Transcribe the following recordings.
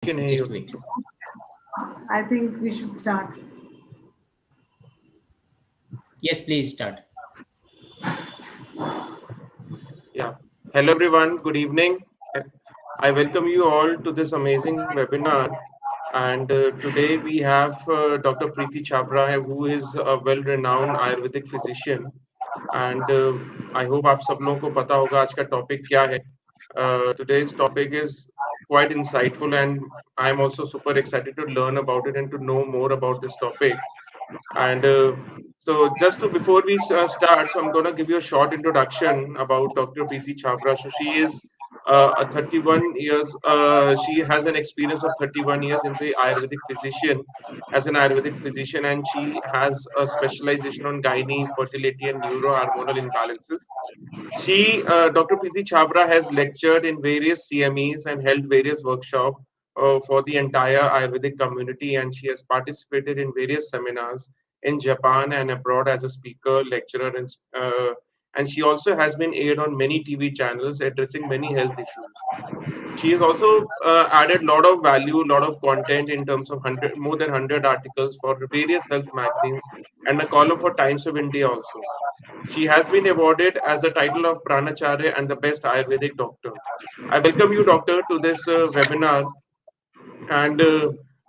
Can hear Just you. wait. I think we should start. Yes, please start. Yeah. Hello, everyone. Good evening. Uh, I welcome you all to this amazing webinar. And today we have Dr. Preeti Chhabra, who is a well-renowned Ayurvedic physician. And I hope आप सब लोगों को पता होगा आज का topic क्या है. Today's topic is quite insightful, and I'm also super excited to learn about it and to know more about this topic. And so, just to before we start, so I'm going to give you a short introduction about Dr. Preeti Chhabra. So, she is a 31 years. She has an experience of 31 years in the Ayurvedic physician as an Ayurvedic physician, and she has a specialization on gynae, fertility, and neurohormonal imbalances. Dr. Preeti Chhabra, has lectured in various CMEs and held various workshops for the entire Ayurvedic community, and she has participated in various seminars in Japan and abroad as a speaker, lecturer, and she also has been aired on many TV channels addressing many health issues. She has also added a lot of value, a lot of content in terms of more than 100 articles for various health magazines and a column for Times of India also. She has been awarded as the title of Pranacharya and the best Ayurvedic doctor. I welcome you, doctor, to this webinar, and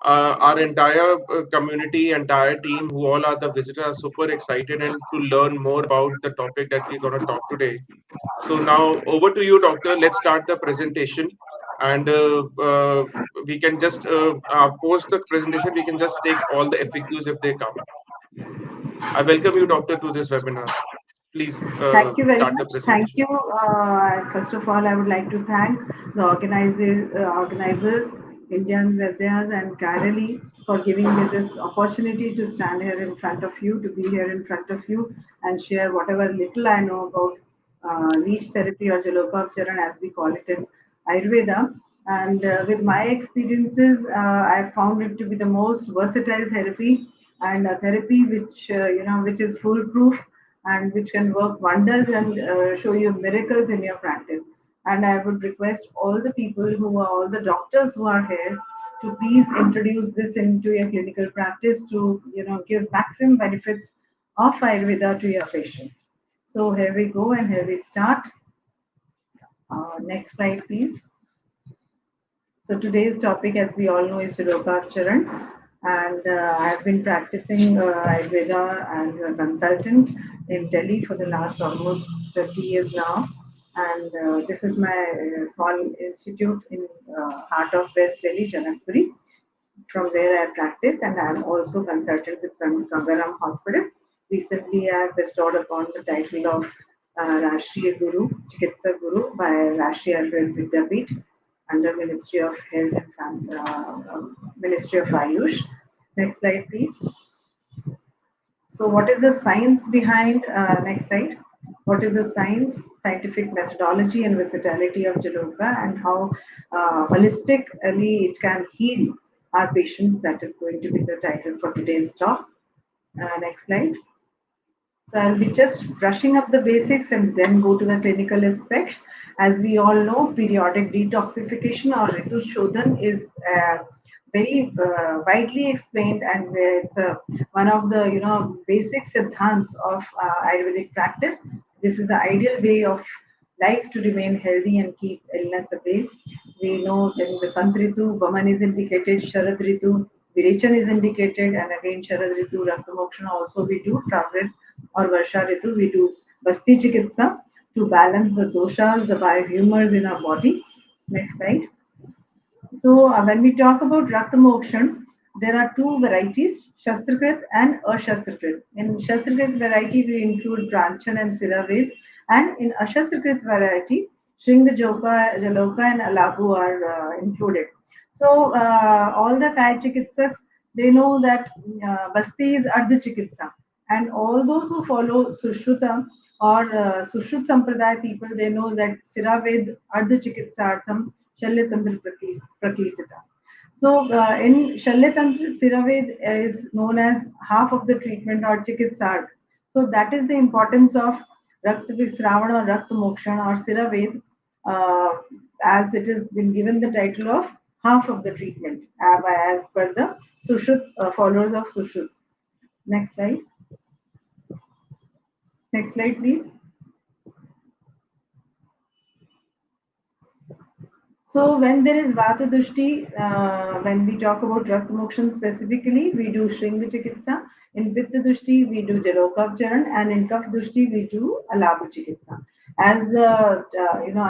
our entire community, entire team, who all are the visitors, are super excited and to learn more about the topic that we're going to talk today. So now over to you, doctor. Let's start the presentation, and we can just post the presentation. We can just take all the FAQs if they come. I welcome you, doctor, to this webinar. Please Thank you very start the much. Thank presentation. you. First of all, I would like to thank the organizers, Indian Vedyas and Karali, for giving me this opportunity to stand here in front of you, to be here in front of you, and share whatever little I know about leech therapy or Jalopavcharan, as we call it in Ayurveda. And with my experiences, I found it to be the most versatile therapy and a therapy which is foolproof and which can work wonders and show you miracles in your practice. And I would request all the people all the doctors who are here to please introduce this into your clinical practice to give maximum benefits of Ayurveda to your patients. So here we go and here we start. Next slide, please. So today's topic, as we all know, is Charan, and I've been practicing Ayurveda as a consultant in Delhi for the last almost 30 years now. And this is my small institute in heart of West Delhi, Janakpuri, from where I practice, and I'm also consulted with some Gangaram Hospital. Recently, I have bestowed upon the title of Rashtriya Guru, Chikitsa Guru by Rashtriya Ayurveda Vidyapeeth under Ministry of Health and Ministry of Ayush. Next slide, please. So, what is the science behind? Next slide. What is the scientific methodology, and versatility of Jaloka, and how holistically it can heal our patients? That is going to be the title for today's talk. Next slide. So I'll be just brushing up the basics and then go to the clinical aspects. As we all know, periodic detoxification or Ritu Shodhan is very widely explained, and it's one of the basic siddhants of Ayurvedic practice. This is the ideal way of life to remain healthy and keep illness away. We know that in Vasant Ritu, Vaman is indicated, Sharad Ritu, Virechan is indicated, and again Sharad Ritu, Rakta Mokshana also we do, Pravrit or Varsha Ritu, we do Basti Chikitsa to balance the doshas, the biohumors in our body. Next slide. So when we talk about Rakta Mokshan, there are two varieties, Shastrakrit and Ashastrakrit. In Shastrakrit variety, we include Branchan and Siraved, and in Ashastrakrit variety, Shringa Jaloka and Alabu are included. So all the Kaya Chikitsaks, they know that Basti is Ardha Chikitsa, and all those who follow Sushruta or Sushrut Sampradaya people, they know that Siraved Ardha Chikitsartham Shalyatantra Prakirtita. So in Shalyatantra, Siraved is known as half of the treatment or Chikitsarth. So that is the importance of Rakta Visravana or Rakta Mokshan or Siraved, uh, as it has been given the title of half of the treatment as per the Sushruta followers of Sushruta. Next slide. Next slide, please. So when there is Vata Dushti, when we talk about Rakta Mokshan specifically, we do Shringa Chikitsa. In Pitta Dushti, we do Jalokav Charan, and in Kaf Dushti, we do Alabu Chikitsa. As the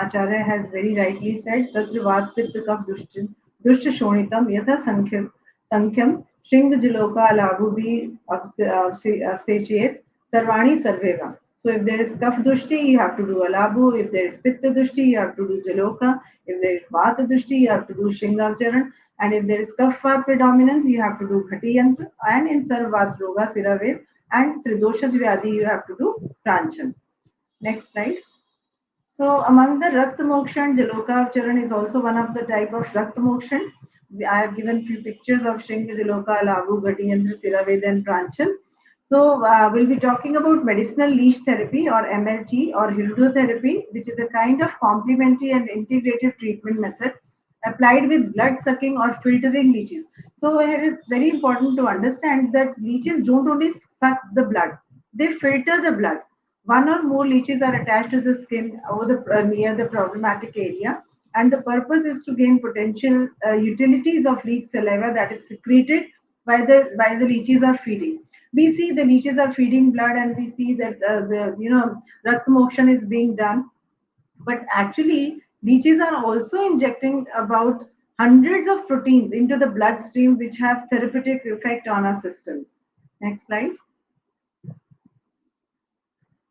Acharya has very rightly said, Tatra Vat Pitta Kaf Dushta Shonitam Yatha Sankham Shringa Jaloka Alabu Bhi Avsechayet Sarvani Sarveva. So if there is Kaf Dushti, you have to do Alabu. If there is Pitta Dushti, you have to do Jaloka. If there is Vata Dushti, you have to do Shringavacharan. And if there is Kapha predominance, you have to do Khati Yantra. And in Sarvat Roga, Siraved and Tridoshaj Vyadi, you have to do Pranchan. Next slide. So among the Rakta Mokshan, Jaloka Charan is also one of the type of Rakta Mokshan. I have given few pictures of Shringa Jaloka, Lavu, Gatiyandra, Siraved and Pranchan. So we'll be talking about medicinal leech therapy or MLT or hirudotherapy, which is a kind of complementary and integrative treatment method applied with blood sucking or filtering leeches. So here it's very important to understand that leeches don't only suck the blood, they filter the blood. One or more leeches are attached to the skin over near the problematic area, and the purpose is to gain potential utilities of leech saliva that is secreted by the leeches are feeding. We see the leeches are feeding blood, and we see that the Rakta Mokshan is being done, but actually leeches are also injecting about hundreds of proteins into the bloodstream which have therapeutic effect on our systems. Next slide.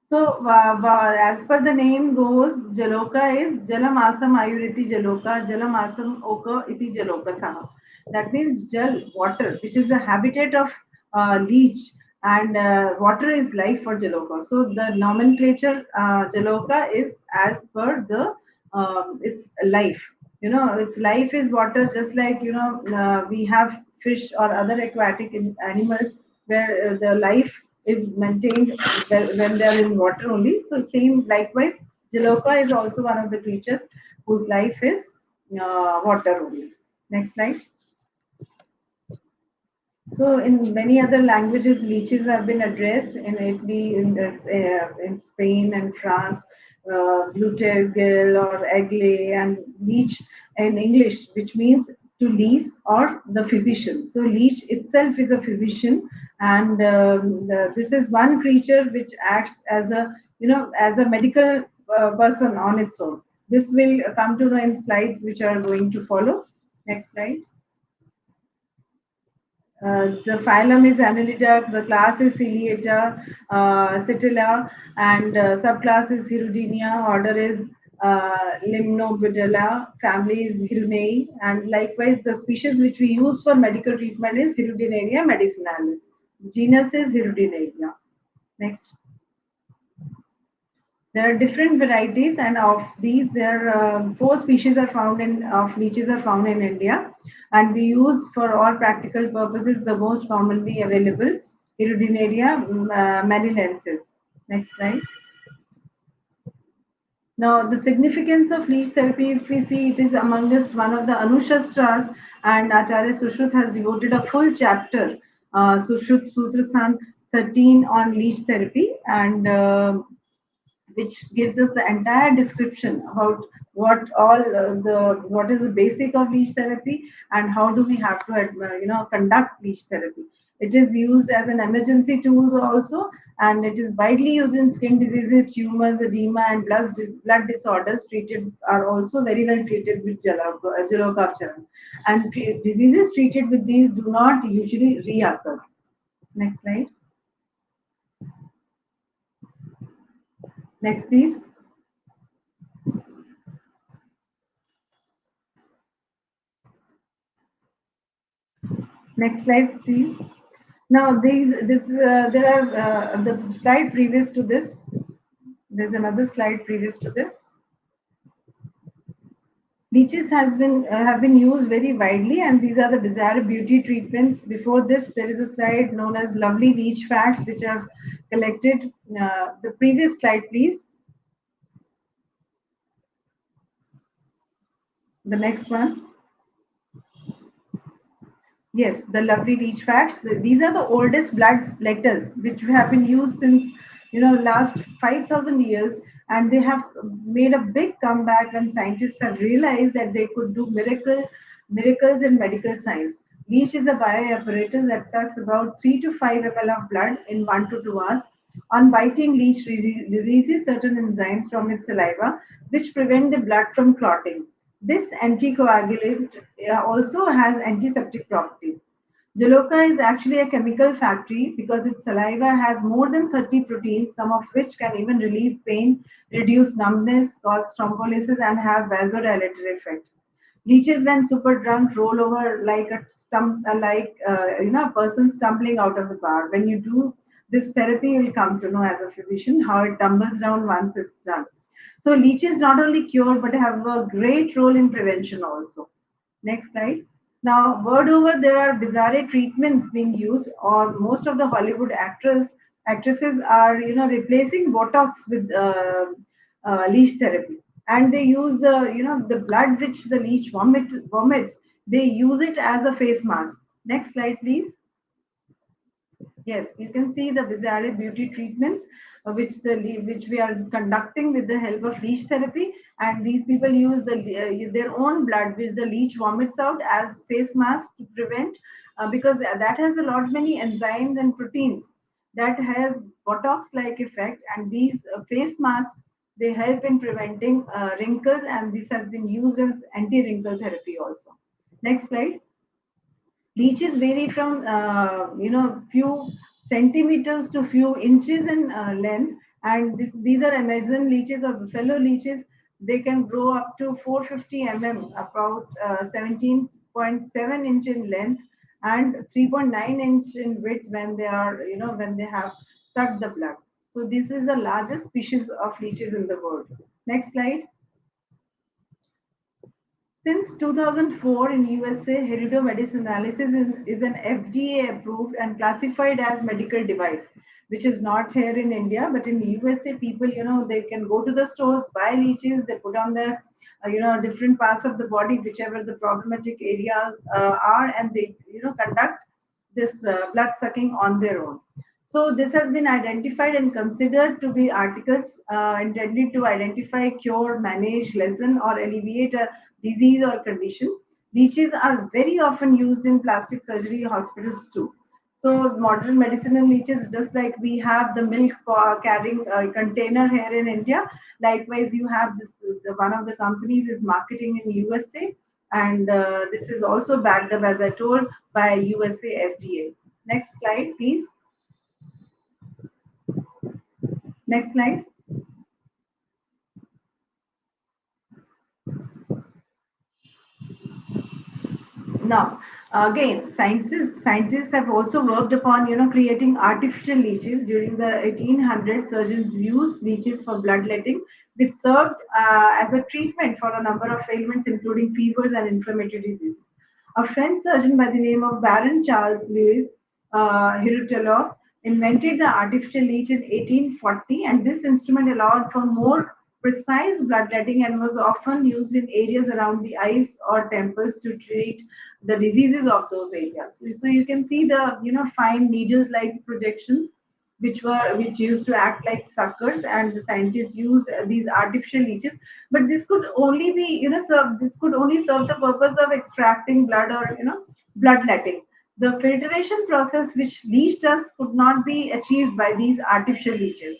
So, as per the name goes, Jaloka is Jalamasam Ayuriti Jaloka, Jalamasam Oka Iti Jaloka Saha. That means Jal, water, which is the habitat of leech, and water is life for Jaloka. So, the nomenclature Jaloka is as per the its life. Its life is water, just like we have fish or other aquatic animals where the life is maintained when they are in water only. So same likewise, Jaloka is also one of the creatures whose life is water only. Next slide. So in many other languages, leeches have been addressed in Italy, in Spain and France, gluteal or aigle, and leech in English, which means to lease or the physician. So leech itself is a physician, and this is one creature which acts as a medical person on its own. This will come to know in slides which are going to follow. Next slide. The phylum is Annelida, the class is Ciliata, Cetilla, and subclass is Hirudinea, order is Limnobudella, family is Hirunei, and likewise the species which we use for medical treatment is Hirudinaria medicinalis. The genus is Hirudinaria. Next. There are different varieties, and of these, there are four species are found in of leeches are found in India, and we use for all practical purposes the most commonly available Hirudinaria manilensis. Next slide. Now, the significance of leech therapy, if we see, it is among us one of the Anushastras, and Acharya Sushrut has devoted a full chapter, Sushrut Sutrasan 13, on leech therapy, and which gives us the entire description about what is the basic of leech therapy and how do we have to conduct leech therapy. It is used as an emergency tool also, and it is widely used in skin diseases, tumors, edema, and blood disorders. Treated are also very well treated with Jalokapcharan, and diseases treated with these do not usually reoccur. Next slide. Next, please. Next slide, please. Now, there are the slide previous to this. There's another slide previous to this. Leeches have been used very widely, and these are the desired beauty treatments. Before this, there is a slide known as lovely leech facts, which I've collected. The previous slide, please. The next one. Yes, the lovely leech facts. These are the oldest blood letters which have been used since last 5,000 years, and they have made a big comeback when scientists have realized that they could do miracles in medical science. Leech is a bioapparatus that sucks about 3 to 5 ml of blood in 1 to 2 hours. On biting, leech releases certain enzymes from its saliva which prevent the blood from clotting. This anticoagulant also has antiseptic properties. Jaloka is actually a chemical factory because its saliva has more than 30 proteins, some of which can even relieve pain, reduce numbness, cause thrombolysis, and have vasodilatory effect. Leeches, when super drunk, roll over like a person stumbling out of the bar. When you do this therapy, you'll come to know as a physician how it tumbles down once it's done. So leeches not only cure but have a great role in prevention also. Next slide. Now, word over, there are bizarre treatments being used, or most of the Hollywood actresses are replacing Botox with leech therapy, and they use the blood which the leech vomits. They use it as a face mask. Next slide, please. Yes, you can see the bizarre beauty treatments which we are conducting with the help of leech therapy, and these people use their own blood which the leech vomits out as face masks to prevent because that has a lot many enzymes and proteins that has botox like effect, and these face masks, they help in preventing wrinkles, and this has been used as anti wrinkle therapy also. Next slide. Leeches vary from few centimeters to few inches in length, and these are Amazon leeches or buffalo leeches. They can grow up to 450 about 17.7 inch in length and 3.9 inch in width when they are when they have sucked the blood. So this is the largest species of leeches in the world. Next slide. Since 2004 in USA, heridomedicinalysis is an FDA approved and classified as medical device, which is not here in India, but in USA, people, they can go to the stores, buy leeches, they put on their, different parts of the body, whichever the problematic areas are, and they, conduct this blood sucking on their own. So this has been identified and considered to be articles intended to identify, cure, manage, lessen, or alleviate a disease or condition. Leeches are very often used in plastic surgery hospitals too. So modern medicinal leeches, just like we have the milk carrying container here in India, likewise you have this. One of the companies is marketing in USA, and this is also backed up, as I told, by USA FDA. Next slide, please. Next slide. Now, again, scientists have also worked upon creating artificial leeches. During the 1800s, surgeons used leeches for bloodletting, which served as a treatment for a number of ailments, including fevers and inflammatory diseases. A French surgeon by the name of Baron Charles Louis Hirutelov invented the artificial leech in 1840, and this instrument allowed for more precise bloodletting and was often used in areas around the eyes or temples to treat the diseases of those areas. So you can see the fine needle-like projections which used to act like suckers, and the scientists use these artificial leeches. But this could only be this could only serve the purpose of extracting blood or bloodletting. The filtration process which leech does could not be achieved by these artificial leeches.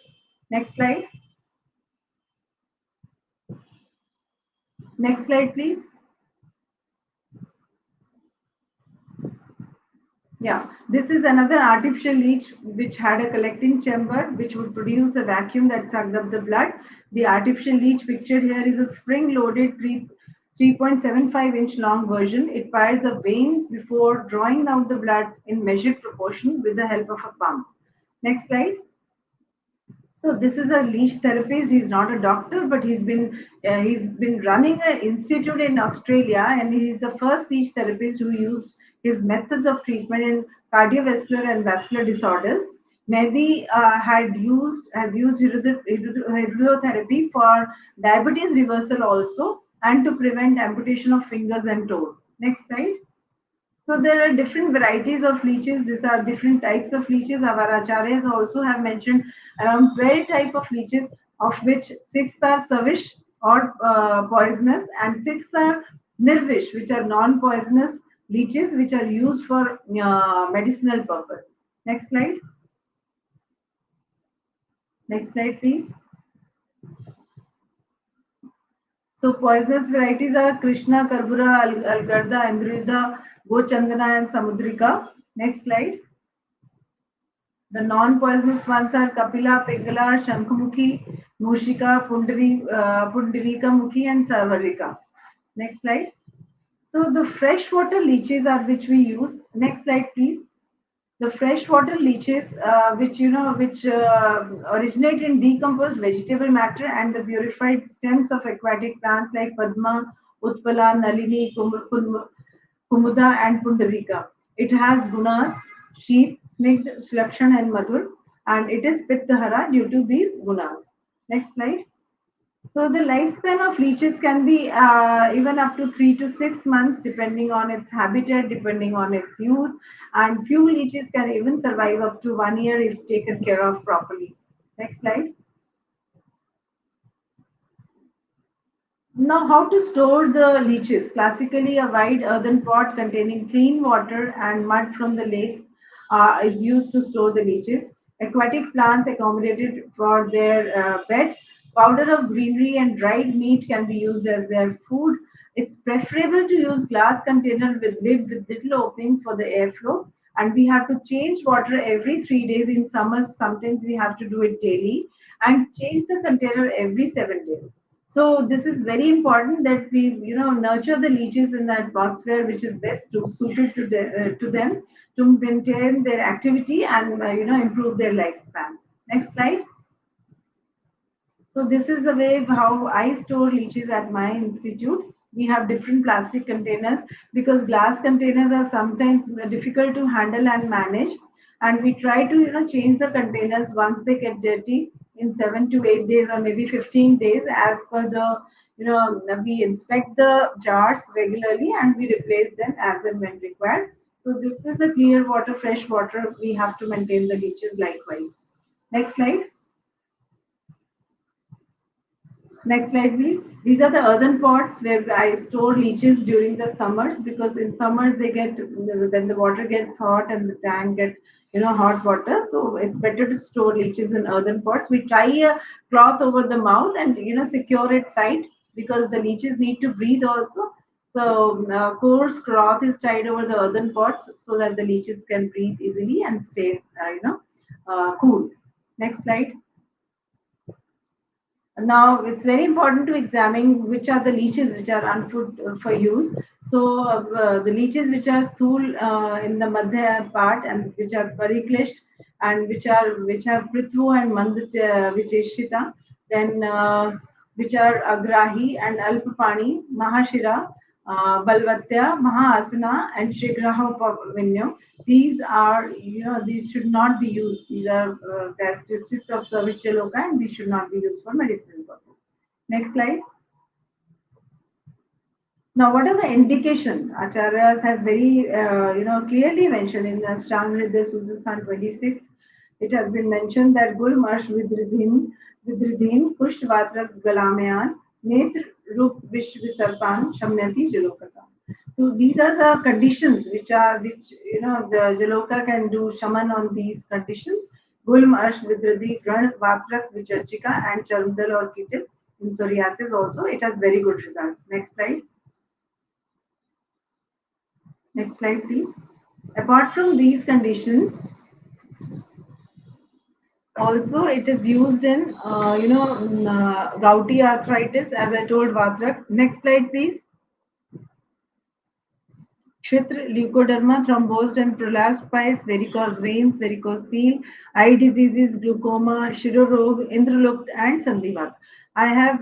Next slide. Next slide, please. Yeah, this is another artificial leech which had a collecting chamber which would produce a vacuum that sucked up the blood. The artificial leech pictured here is a spring-loaded 3.75-inch long version. It fires the veins before drawing out the blood in measured proportion with the help of a pump. Next slide. So this is a leech therapist. He's not a doctor, but he's been running an institute in Australia, and he's the first leech therapist who used his methods of treatment in cardiovascular and vascular disorders. Mehdi has used hydrotherapy for diabetes reversal also, and to prevent amputation of fingers and toes. Next slide. So there are different varieties of leeches. These are different types of leeches. Our acharyas also have mentioned around 12 type of leeches, of which 6 are savish or poisonous, and 6 are nirvish, which are non-poisonous leeches, which are used for medicinal purpose. Next slide. Next slide, please. So poisonous varieties are Krishna, Karbura, Algarda, Andrudha, Gochandana, and Samudrika. Next slide. The non-poisonous ones are Kapila, Pingala, Shankhamukhi, Mushika, Pundarika Mukhi, and Sarvarika. Next slide. So the freshwater leeches are which we use. Next slide, please. The freshwater leeches, which originate in decomposed vegetable matter and the purified stems of aquatic plants like Padma, Utpala, Nalini, Kumuda, and Pundarika. It has gunas, sheath, snigdh, sulakshan, and madhur, and it is pittahara due to these gunas. Next slide. So the lifespan of leeches can be even up to 3 to 6 months, depending on its habitat, depending on its use, and few leeches can even survive up to 1 year if taken care of properly. Next slide. Now, how to store the leeches? Classically, a wide earthen pot containing clean water and mud from the lakes is used to store the leeches. Aquatic plants accommodated for their bed. Powder of greenery and dried meat can be used as their food. It's preferable to use glass container with lid with little openings for the airflow. And we have to change water every 3 days. In summers, sometimes we have to do it daily, and change the container every 7 days. So this is very important that we, nurture the leeches in the atmosphere which is best suited to them to maintain their activity and improve their lifespan. Next slide. So this is the way how I store leeches at my institute. We have different plastic containers because glass containers are sometimes difficult to handle and manage. And we try to change the containers once they get dirty in 7 to 8 days or maybe 15 days as per the we inspect the jars regularly and we replace them as and when required. So this is the clear water, fresh water. We have to maintain the leeches likewise. Next slide. Next slide, please. These are the earthen pots where I store leeches during the summers because in summers they get when the water gets hot and the tank get hot water. So it's better to store leeches in earthen pots. We tie a cloth over the mouth and secure it tight because the leeches need to breathe also. So coarse cloth is tied over the earthen pots so that the leeches can breathe easily and stay cool. Next slide. Now, it's very important to examine which are the leeches which are unfit for use. So, the leeches which are stool in the madhya part and which are pariklisht and which have prithu and vicheshita, then which are agrahi and alpapani, mahashira, balvatya, mahasana, and shigraha vinyo. These are, these should not be used. These are characteristics of service jaloka and these should not be used for medicinal purpose. Next slide. Now, what are the indication? Acharyas have very, clearly mentioned in the Ashtanga Suzastan 26. It has been mentioned that Gulmarsh Vidridhin, Kusht Vatrak Galamayan, Netr Rup Vish Visarpan, Shamyati Jalokasa. So these are the conditions which the Jaloka can do shaman on these conditions. Gulmarsh Vidridhi, Gran Vatrak Vichachika, and Charmdal or Kitil in psoriasis also. It has very good results. Next slide. Next slide, please. Apart from these conditions, also it is used in, gouty arthritis, as I told Vatrak. Next slide, please. Kshitra, leukoderma, thrombosed and prolapsed piles, varicose veins, varicose seal, eye diseases, glaucoma, shirorog, indralupt, and sandivat. I have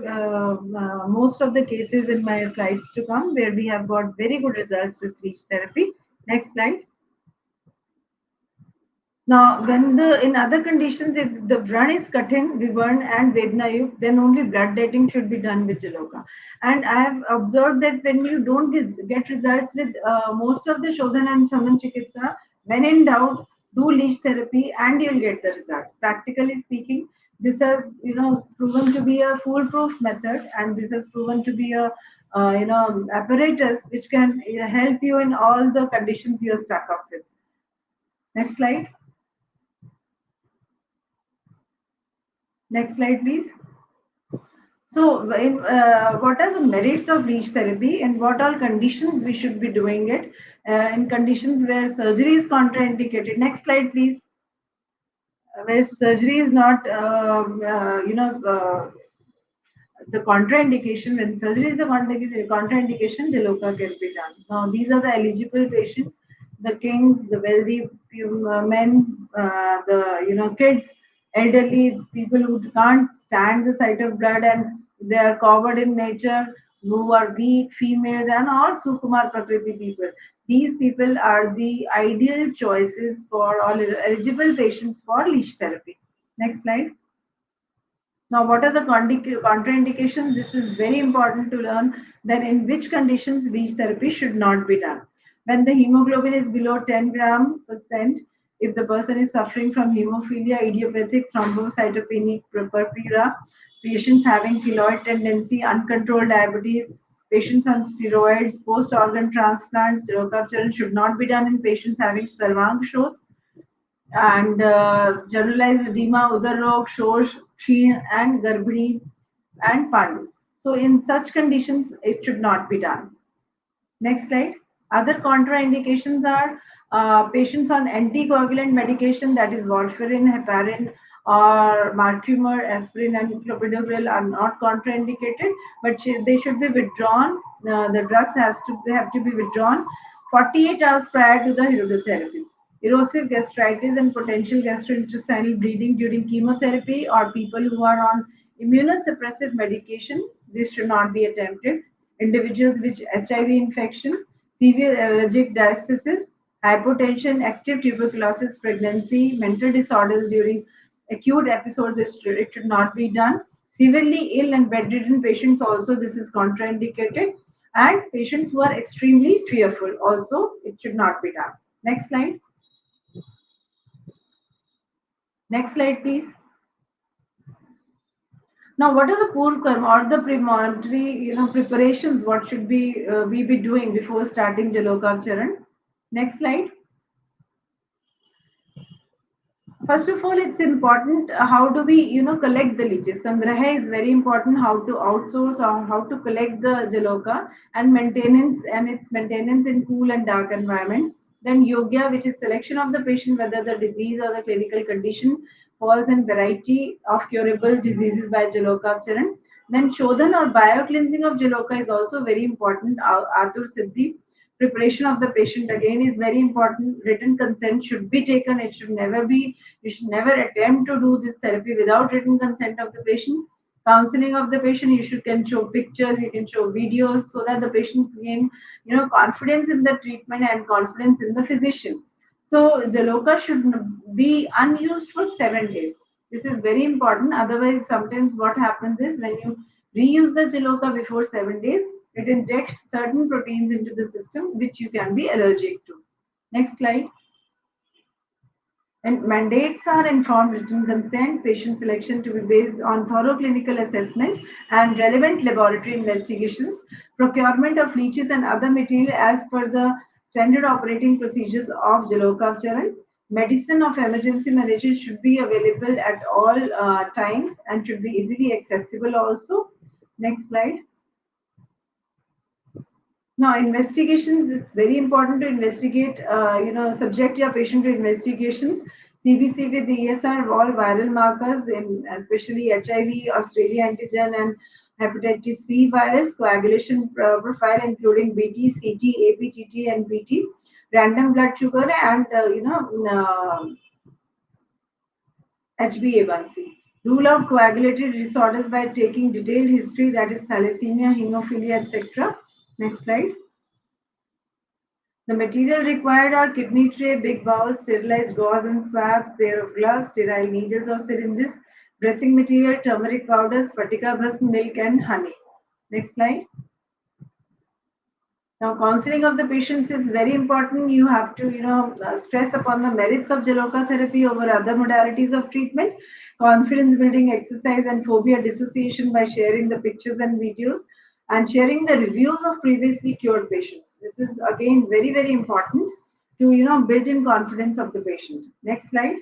most of the cases in my slides to come where we have got very good results with leech therapy. Next slide. Now, when the in other conditions, if the Vran is Kathin, Vivarn, and Vednayuk, then only blood dating should be done with Jaloka. And I have observed that when you don't get results with most of the Shodhan and Shaman Chikitsa, when in doubt, do leech therapy and you'll get the result. Practically speaking, this has proven to be a foolproof method, and this has proven to be a apparatus which can help you in all the conditions you're stuck up with. Next slide. Next slide, please. So, what are the merits of leech therapy and what all conditions we should be doing it in conditions where surgery is contraindicated? Next slide, please. Where surgery is not, the contraindication, when surgery is the contraindication, Jaloka can be done. Now, these are the eligible patients: the kings, the wealthy men, the kids, elderly people who can't stand the sight of blood and they are covered in nature, who are weak, females, and all Sukumar Prakriti people. These people are the ideal choices for all eligible patients for leech therapy. Next slide. Now, what are the contraindications? This is very important to learn that in which conditions leech therapy should not be done. When the hemoglobin is below 10 gram percent, if the person is suffering from hemophilia, idiopathic thrombocytopenic purpura, patients having keloid tendency, uncontrolled diabetes, patients on steroids, post-organ transplants, Rocapturin should not be done in patients having Sarvang Shot, and generalized edema, Udar Rog, Shosh, Ksheen, and Garbhadi and Pandu. So, in such conditions, it should not be done. Next slide. Other contraindications are patients on anticoagulant medication, that is warfarin, heparin, or marcumar, aspirin, and clopidogrel are not contraindicated, but they should be withdrawn. The drugs have to be withdrawn 48 hours prior to the hirudotherapy. Erosive gastritis and potential gastrointestinal bleeding during chemotherapy, or people who are on immunosuppressive medication, this should not be attempted. Individuals with HIV infection, severe allergic diastasis, hypotension, active tuberculosis, pregnancy, mental disorders during acute episodes, it should not be done. Severely ill and bedridden patients also, this is contraindicated. And patients who are extremely fearful also, it should not be done. Next slide. Next slide, please. Now, what are the purkam or the premonitory, preparations? What should we be doing before starting Jalokavcharan? Next slide. First of all, it's important how do we, collect the leeches. Sangraha is very important. How to outsource or how to collect the Jaloka and maintenance and its maintenance in cool and dark environment. Then yoga, which is selection of the patient, whether the disease or the clinical condition falls in variety of curable diseases by Jaloka Charan. Then Shodhan or biocleansing of Jaloka is also very important. Atur Siddhi, preparation of the patient again is very important. Written consent should be taken. It should never be, you should never attempt to do this therapy without written consent of the patient. Counseling of the patient, you should can show pictures, you can show videos so that the patients gain, confidence in the treatment and confidence in the physician. So Jaloka should be unused for 7 days. This is very important. Otherwise, sometimes what happens is when you reuse the Jaloka before 7 days, it injects certain proteins into the system which you can be allergic to. Next slide. And mandates are informed written consent, patient selection to be based on thorough clinical assessment and relevant laboratory investigations, procurement of leeches and other material as per the standard operating procedures of Jalokavcharan. Medicine of emergency management should be available at all times and should be easily accessible also. Next slide. Now, investigations, it's very important to investigate, subject your patient to investigations. CBC with ESR, all viral markers, in especially HIV, Australia antigen, and hepatitis C virus, coagulation profile, including BT, CT, APTT, and BT, random blood sugar, and, HbA1c. Rule out coagulated disorders by taking detailed history, that is thalassemia, hemophilia, etc. Next slide. The material required are kidney tray, big bowl, sterilized gauze and swabs, pair of gloves, sterile needles or syringes, dressing material, turmeric powders, fatika bhasm, milk and honey. Next slide. Now, counseling of the patients is very important. You have to, stress upon the merits of Jaloka therapy over other modalities of treatment, confidence building exercise, and phobia dissociation by sharing the pictures and videos and sharing the reviews of previously cured patients. This is again very, very important to, build in confidence of the patient. Next slide.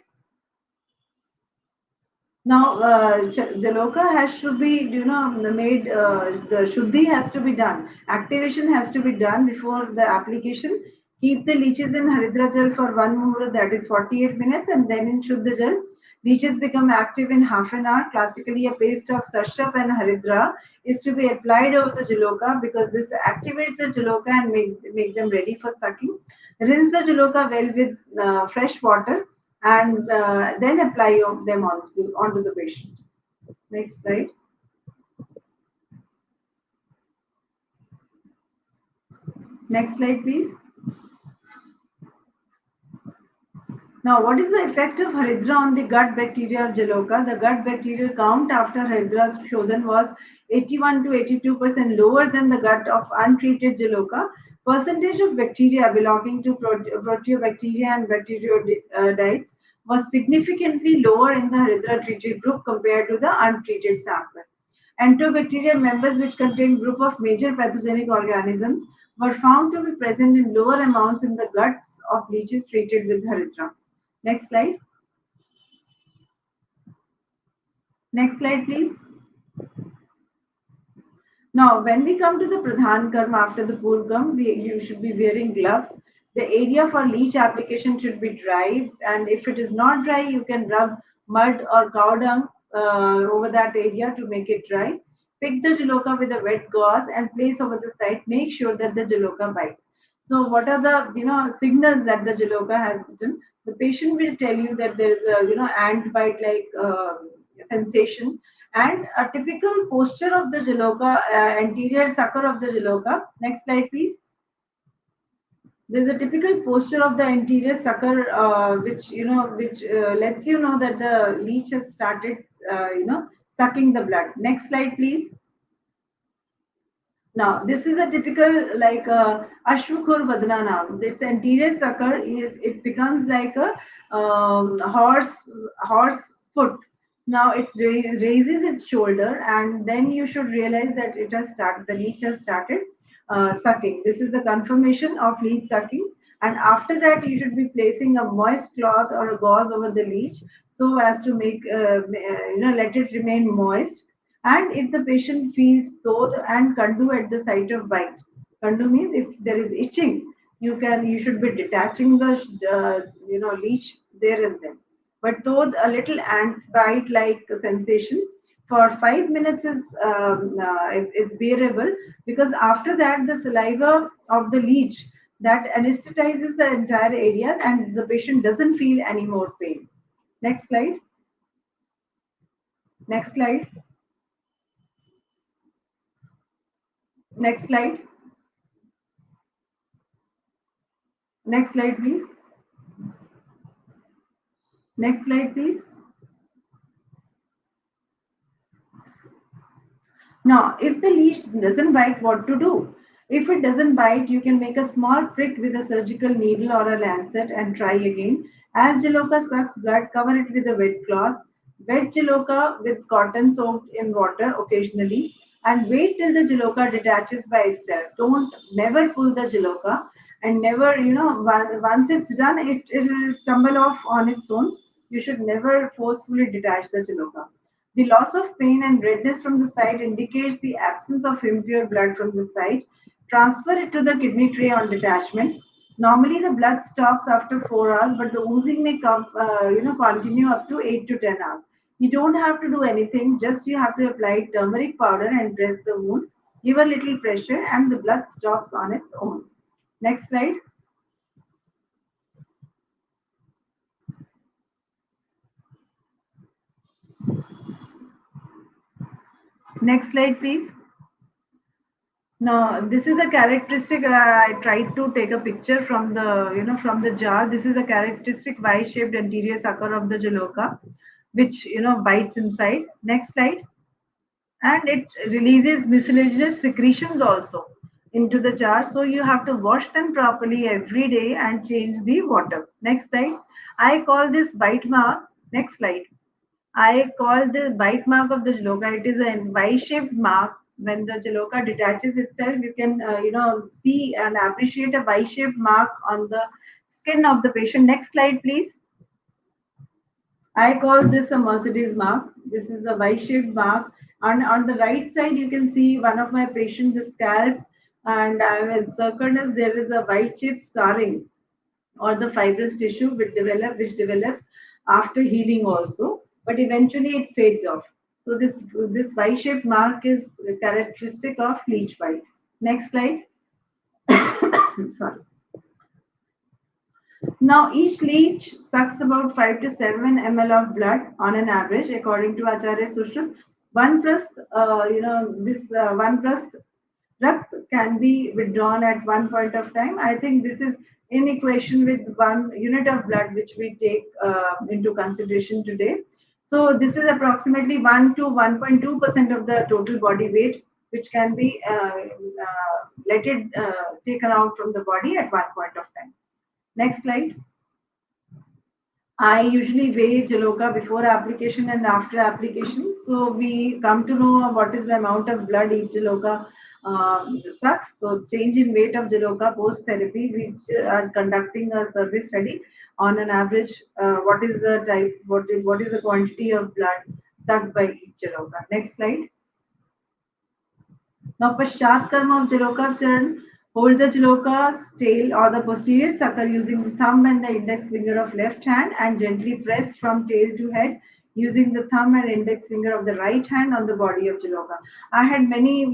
Now, Jaloka has to be, made, the Shuddhi has to be done. Activation has to be done before the application. Keep the leeches in Haridra Jal for 1 muhurt, that is 48 minutes, and then in Shuddha Jal. Leeches become active in half an hour. Classically, a paste of Sarshap and Haridra is to be applied over the Jaloka because this activates the Jaloka and make them ready for sucking. Rinse the Jaloka well with fresh water and then apply them onto the patient. Next slide. Next slide, please. Now, what is the effect of Haridra on the gut bacteria of Jaloka? The gut bacterial count after Haridra Shodhan was 81 to 82% lower than the gut of untreated Jaloka. Percentage of bacteria belonging to proteobacteria and bacteroidetes was significantly lower in the Haridra treated group compared to the untreated sample. Enterobacteria members, which contain group of major pathogenic organisms, were found to be present in lower amounts in the guts of leeches treated with Haridra. Next slide. Next slide, please. Now, when we come to the Pradhan Karma after the Purgam, you should be wearing gloves. The area for leech application should be dry, and if it is not dry, you can rub mud or cow dung over that area to make it dry. Pick the jaloka with a wet gauze and place over the site. Make sure that the jaloka bites. So, what are the signals that the jaloka has bitten? The patient will tell you that there is a ant bite like sensation and a typical posture of the jaloka, anterior sucker of the jaloka. Next slide, please. There's a typical posture of the anterior sucker, which lets you know that the leech has started, sucking the blood. Next slide, please. Now, this is a typical like Ashwakhur Vadnana. Its anterior sucker, it becomes like a horse foot. Now it raises its shoulder, and then you should realize that it has started. The leech has started sucking. This is the confirmation of leech sucking. And after that, you should be placing a moist cloth or a gauze over the leech so as to make let it remain moist. And if the patient feels tod and kandu at the site of bite, kandu means if there is itching, you should be detaching the leech there and then. But tod, a little ant bite like sensation for 5 minutes is bearable, because after that the saliva of the leech that anesthetizes the entire area and the patient doesn't feel any more pain. Next slide. Next slide. Next slide. Next slide, please. Next slide, please. Now, if the leech doesn't bite, what to do? If it doesn't bite, you can make a small prick with a surgical needle or a lancet and try again. As jaloka sucks blood, cover it with a wet cloth. Wet jaloka with cotton soaked in water occasionally, and wait till the jaloka detaches by itself. Don't never pull the jaloka, and never, once it's done, it will tumble off on its own. You should never forcefully detach the jaloka. The loss of pain and redness from the site indicates the absence of impure blood from the site. Transfer it to the kidney tray on detachment. Normally, the blood stops after 4 hours, but the oozing may continue up to 8 to 10 hours. You don't have to do anything; just you have to apply turmeric powder and dress the wound. Give a little pressure, and the blood stops on its own. Next slide. Next slide, please. Now, this is a characteristic. I tried to take a picture from the, from the jar. This is a characteristic Y-shaped anterior sucker of the jaloka, which bites inside. Next slide. And it releases mucilaginous secretions also into the jar. So you have to wash them properly every day and change the water. Next slide. I call this bite mark. Next slide. I call the bite mark of the jaloka. It is a Y-shaped mark. When the jaloka detaches itself, you can see and appreciate a Y-shaped mark on the skin of the patient. Next slide, please. I call this a Mercedes mark. This is a Y-shaped mark. And on the right side, you can see one of my patients, the scalp, and I have encircled as there is a white chip scarring or the fibrous tissue which develops after healing also, but eventually it fades off. So this Y-shaped mark is a characteristic of leech bite. Next slide. Sorry. Now, each leech sucks about 5 to 7 ml of blood on an average, according to Acharya Sushruta. One prast, this one prast Rakt can be withdrawn at one point of time. I think this is in equation with 1 unit of blood, which we take into consideration today. So this is approximately 1 to 1.2% of the total body weight, which can be taken out from the body at one point of time. Next slide. I usually weigh jaloka before application and after application. So we come to know what is the amount of blood each jaloka sucks. So change in weight of jaloka post therapy, which are conducting a survey study on an average. What is the type? What is the quantity of blood sucked by each jaloka? Next slide. Now, Pashat Karma of Jaloka Charan, hold the Jaloka's tail or the posterior sucker using the thumb and the index finger of left hand and gently press from tail to head using the thumb and index finger of the right hand on the body of Jaloka. I had many,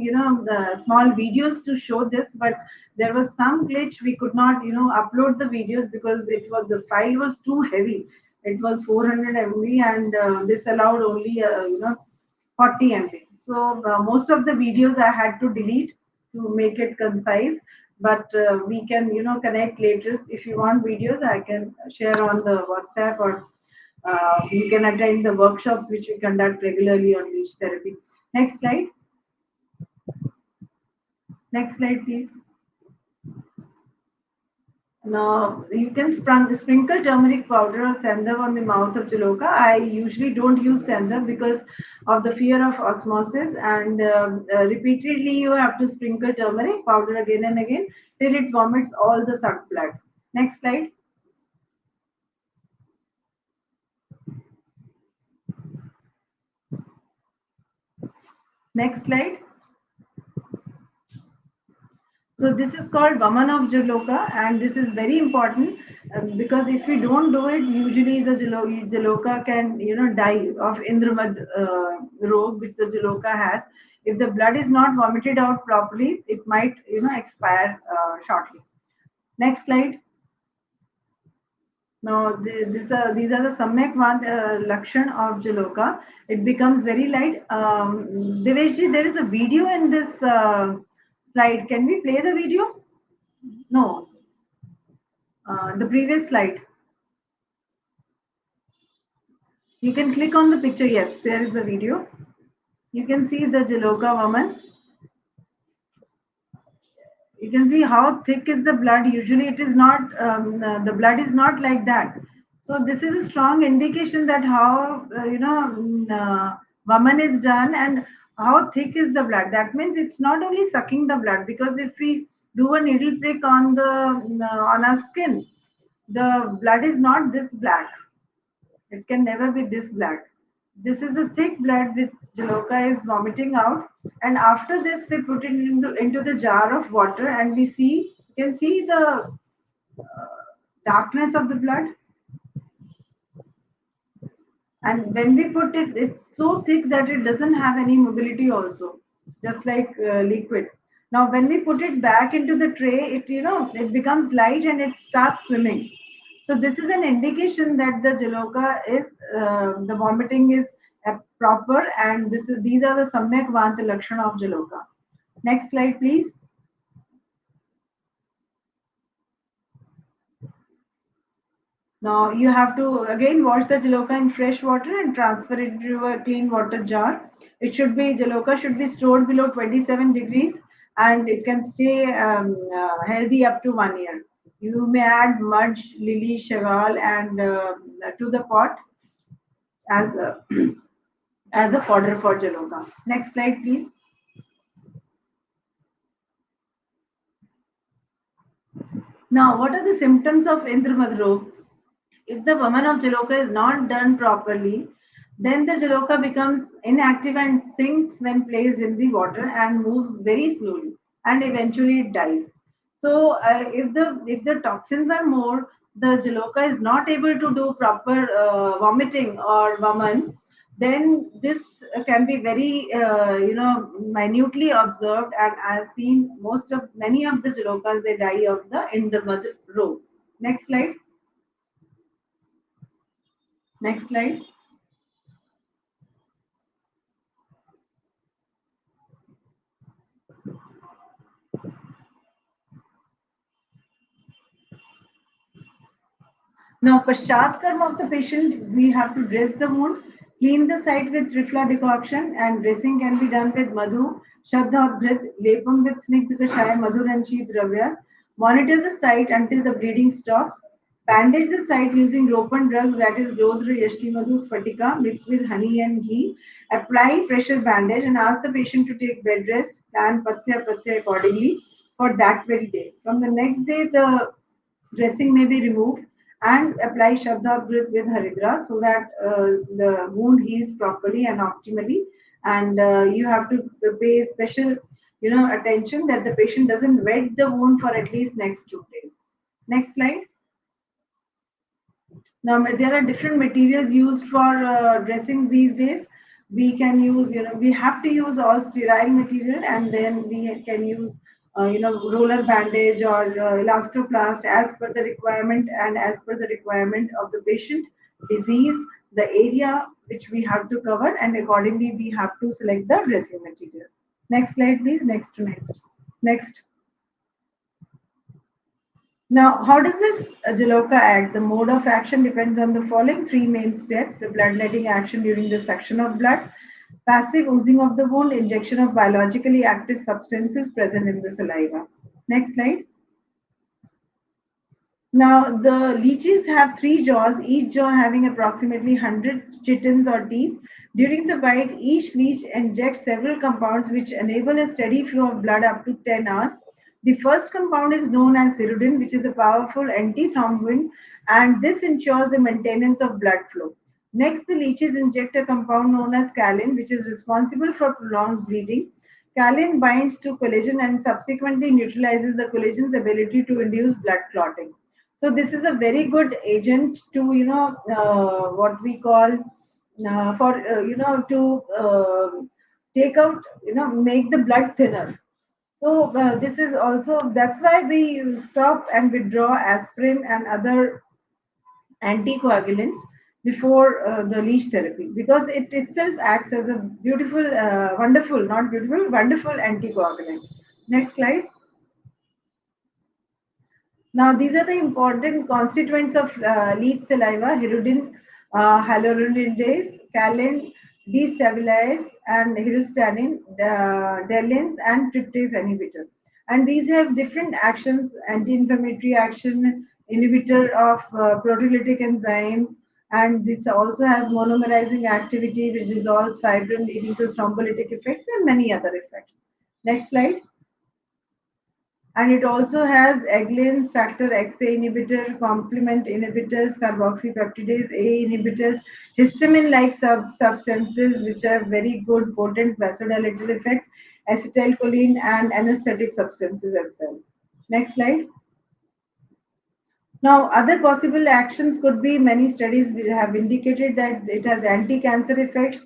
small videos to show this, but there was some glitch. We could not, upload the videos because the file was too heavy. It was 400 MB and this allowed only, 40 MB. So most of the videos I had to delete to make it concise. But we can, connect later. If you want videos, I can share on the WhatsApp, or you can attend the workshops which we conduct regularly on leech therapy. Next slide. Next slide, please. Now, you can sprinkle turmeric powder or sandal on the mouth of jaloka. I usually don't use sandal because of the fear of osmosis, and repeatedly you have to sprinkle turmeric powder again and again till it vomits all the sucked blood. Next slide. Next slide. So this is called Vaman of Jaloka, and this is very important because if we don't do it, usually the Jaloka can die of Indramad rog which the Jaloka has. If the blood is not vomited out properly, it might expire shortly. Next slide. Now these are the Samyak Lakshan of Jaloka. It becomes very light. Deveshji, there is a video in this slide. Can we play the video? No. The previous slide. You can click on the picture. Yes, there is the video. You can see the Jaloka woman. You can see how thick is the blood. Usually it is not, the blood is not like that. So this is a strong indication that how, woman is done and how thick is the blood. That means it's not only sucking the blood, because if we do a needle prick on on our skin, the blood is not this black. It can never be this black. This is a thick blood which Jaloka is vomiting out. And after this, we put it into the jar of water, and we see, you can see the darkness of the blood. And when we put it, it's so thick that it doesn't have any mobility also, just like liquid. Now, when we put it back into the tray, it becomes light and it starts swimming. So this is an indication that the jaloka is, the vomiting is proper, and these are the Samyak Vanta Lakshana of jaloka. Next slide, please. Now you have to again wash the jaloka in fresh water and transfer it to a clean water jar. It should be jaloka should be stored below 27 degrees and it can stay healthy up to 1 year. You may add mudge, lily, shagal and to the pot as a, as a fodder for jaloka. Next slide, please. Now, what are the symptoms of Indramadrog? If the woman of Jaloka is not done properly, then the Jaloka becomes inactive and sinks when placed in the water and moves very slowly and eventually it dies. So if the toxins are more, the Jaloka is not able to do proper vomiting or vaman, then this can be very minutely observed and I have seen many of the Jalokas they die of the in the mother row. Next slide. Next slide. Now, Paschat karma of the patient, we have to dress the wound, clean the site with Trifla decoction, and dressing can be done with Madhu, Shabdhadbhrit, Lepam with Snigdh Kashaya, Madhur and Sheet Dravyas. Monitor the site until the bleeding stops. Bandage the site using Ropan drugs, that is Rodra Yashti Madhu Spatika mixed with honey and ghee. Apply pressure bandage and ask the patient to take bed rest. Plan Patya accordingly for that very day. From the next day, the dressing may be removed and apply Shabdhadbhrit with Haridra so that the wound heals properly and optimally. And you have to pay special, attention that the patient doesn't wet the wound for at least next 2 days. Next slide. Now there are different materials used for dressings these days. We can use, we have to use all sterile material, and then we can use, roller bandage or elastoplast as per the requirement and as per the requirement of the patient, disease, the area which we have to cover, and accordingly we have to select the dressing material. Next slide, please. Next to next. Next. Now, how does this Jaloka act? The mode of action depends on the following three main steps: the bloodletting action during the suction of blood, passive oozing of the wound, injection of biologically active substances present in the saliva. Next slide. Now, the leeches have three jaws, each jaw having approximately 100 chitins or teeth. During the bite, each leech injects several compounds which enable a steady flow of blood up to 10 hours. The first compound is known as hirudin, which is a powerful antithrombin, and this ensures the maintenance of blood flow. Next, the leeches inject a compound known as kallin, which is responsible for prolonged bleeding. Kallin binds to collagen and subsequently neutralizes the collagen's ability to induce blood clotting. So this is a very good agent to what we call for to take out make the blood thinner. So this is also that's why we stop and withdraw aspirin and other anticoagulants before the leech therapy because it itself acts as a beautiful, wonderful, not beautiful, wonderful anticoagulant. Next slide. Now, these are the important constituents of leech saliva: hirudin, hyaluronidase, kallin, destabilize, and hirustatin, delins, and tryptase inhibitor. And these have different actions: anti-inflammatory action, inhibitor of proteolytic enzymes, and this also has monomerizing activity, which dissolves fibrin, leading to thrombolytic effects and many other effects. Next slide. And it also has aglins, factor XA inhibitor, complement inhibitors, carboxypeptidase A inhibitors, histamine-like substances which have very good potent vasodilator effect, acetylcholine and anesthetic substances as well. Next slide. Now, other possible actions could be many studies have indicated that it has anti-cancer effects,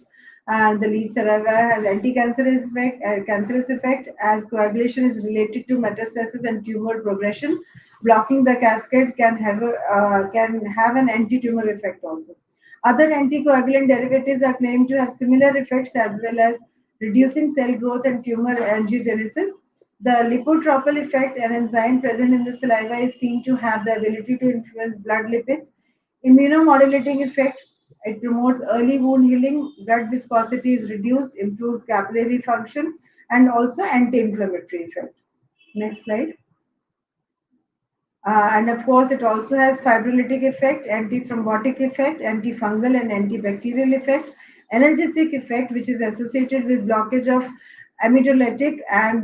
and the lead saliva has cancerous effect as coagulation is related to metastasis and tumor progression. Blocking the cascade can have an anti-tumor effect also. Other anticoagulant derivatives are claimed to have similar effects as well as reducing cell growth and tumor angiogenesis. The lipotropal effect, an enzyme present in the saliva, is seen to have the ability to influence blood lipids. Immunomodulating effect. It promotes early wound healing, blood viscosity is reduced, improved capillary function, and also anti-inflammatory effect. Next slide. And of course, it also has fibrolytic effect, anti-thrombotic effect, antifungal and antibacterial effect, analgesic effect, which is associated with blockage of amylolytic and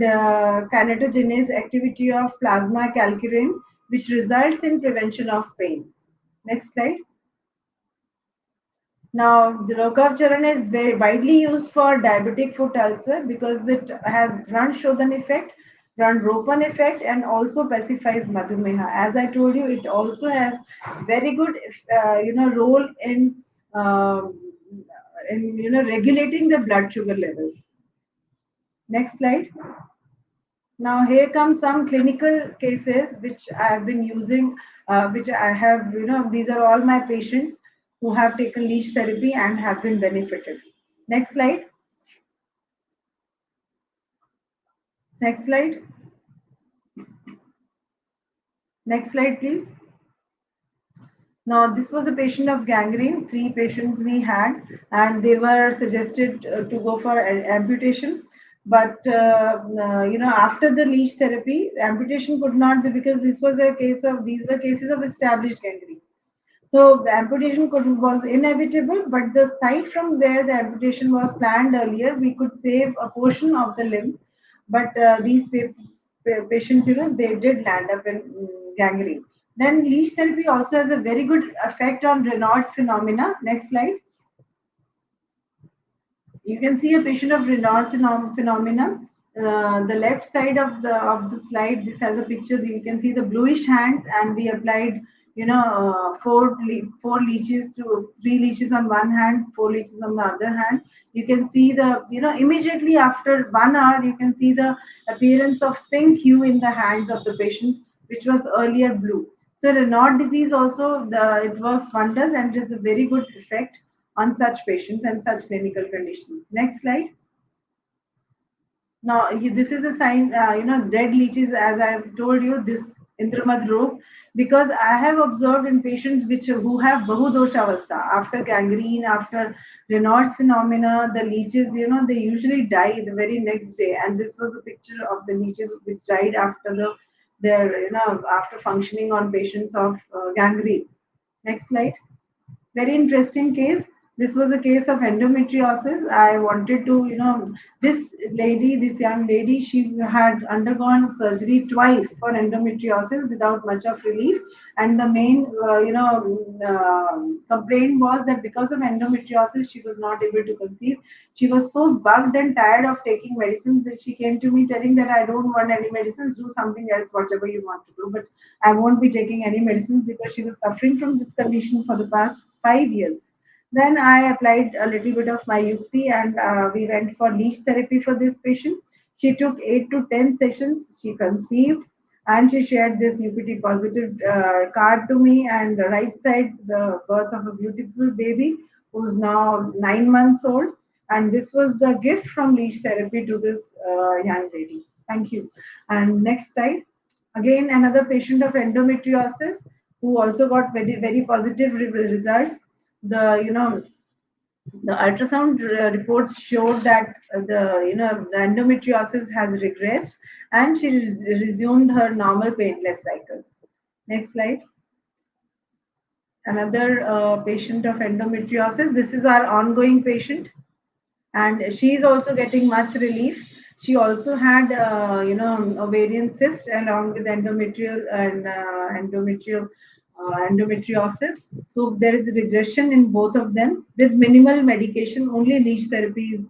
kinetogenase activity of plasma kallikrein, which results in prevention of pain. Next slide. Now, Zilocarb is very widely used for diabetic foot ulcer because it has Brand-Shodan effect, Brand-Ropan effect, and also pacifies Madhumeha. As I told you, it also has very good, role um in regulating the blood sugar levels. Next slide. Now here come some clinical cases which I have been using, which I have, these are all my patients who have taken leech therapy and have been benefited. Next slide. Next slide. Next slide, please. Now, this was a patient of gangrene. Three patients we had, and they were suggested to go for amputation. But after the leech therapy, amputation could not be because these were cases of established gangrene. So the amputation was inevitable, but the site from where the amputation was planned earlier, we could save a portion of the limb. But these patients, they did land up in gangrene. Then leech therapy also has a very good effect on Raynaud's phenomena. Next slide. You can see a patient of Raynaud's phenomena. The left side of the slide, this has a picture. You can see the bluish hands, and we applied, four leeches to three leeches on one hand, four leeches on the other hand. You can see immediately after 1 hour, you can see the appearance of pink hue in the hands of the patient, which was earlier blue. So Raynaud disease also, it works wonders and it is a very good effect on such patients and such clinical conditions. Next slide. Now, this is a sign, dead leeches, as I have told you, this Indramad Rog, because I have observed in patients who have Bahudoshavastha, after gangrene, after Raynaud's phenomena, the leeches, they usually die the very next day. And this was a picture of the leeches which died after after functioning on patients of gangrene. Next slide. Very interesting case. This was a case of endometriosis. I wanted to, this young lady, she had undergone surgery twice for endometriosis without much of relief. And the main, complaint was that because of endometriosis, she was not able to conceive. She was so bugged and tired of taking medicines that she came to me telling that I don't want any medicines, do something else, whatever you want to do. But I won't be taking any medicines because she was suffering from this condition for the past 5 years. Then I applied a little bit of my Yukti and we went for leech therapy for this patient. She took 8 to 10 sessions. She conceived and she shared this UPT positive card to me. And the right side, the birth of a beautiful baby who's now 9 months old. And this was the gift from leech therapy to this young lady. Thank you. And next slide. Again, another patient of endometriosis who also got very, very positive results. The ultrasound reports showed that the endometriosis has regressed and she resumed her normal painless cycles. Next slide. Another patient of endometriosis. This is our ongoing patient, and she is also getting much relief. She also had, ovarian cyst along with endometrial and endometriosis. So there is a regression in both of them with minimal medication. Only leech therapy is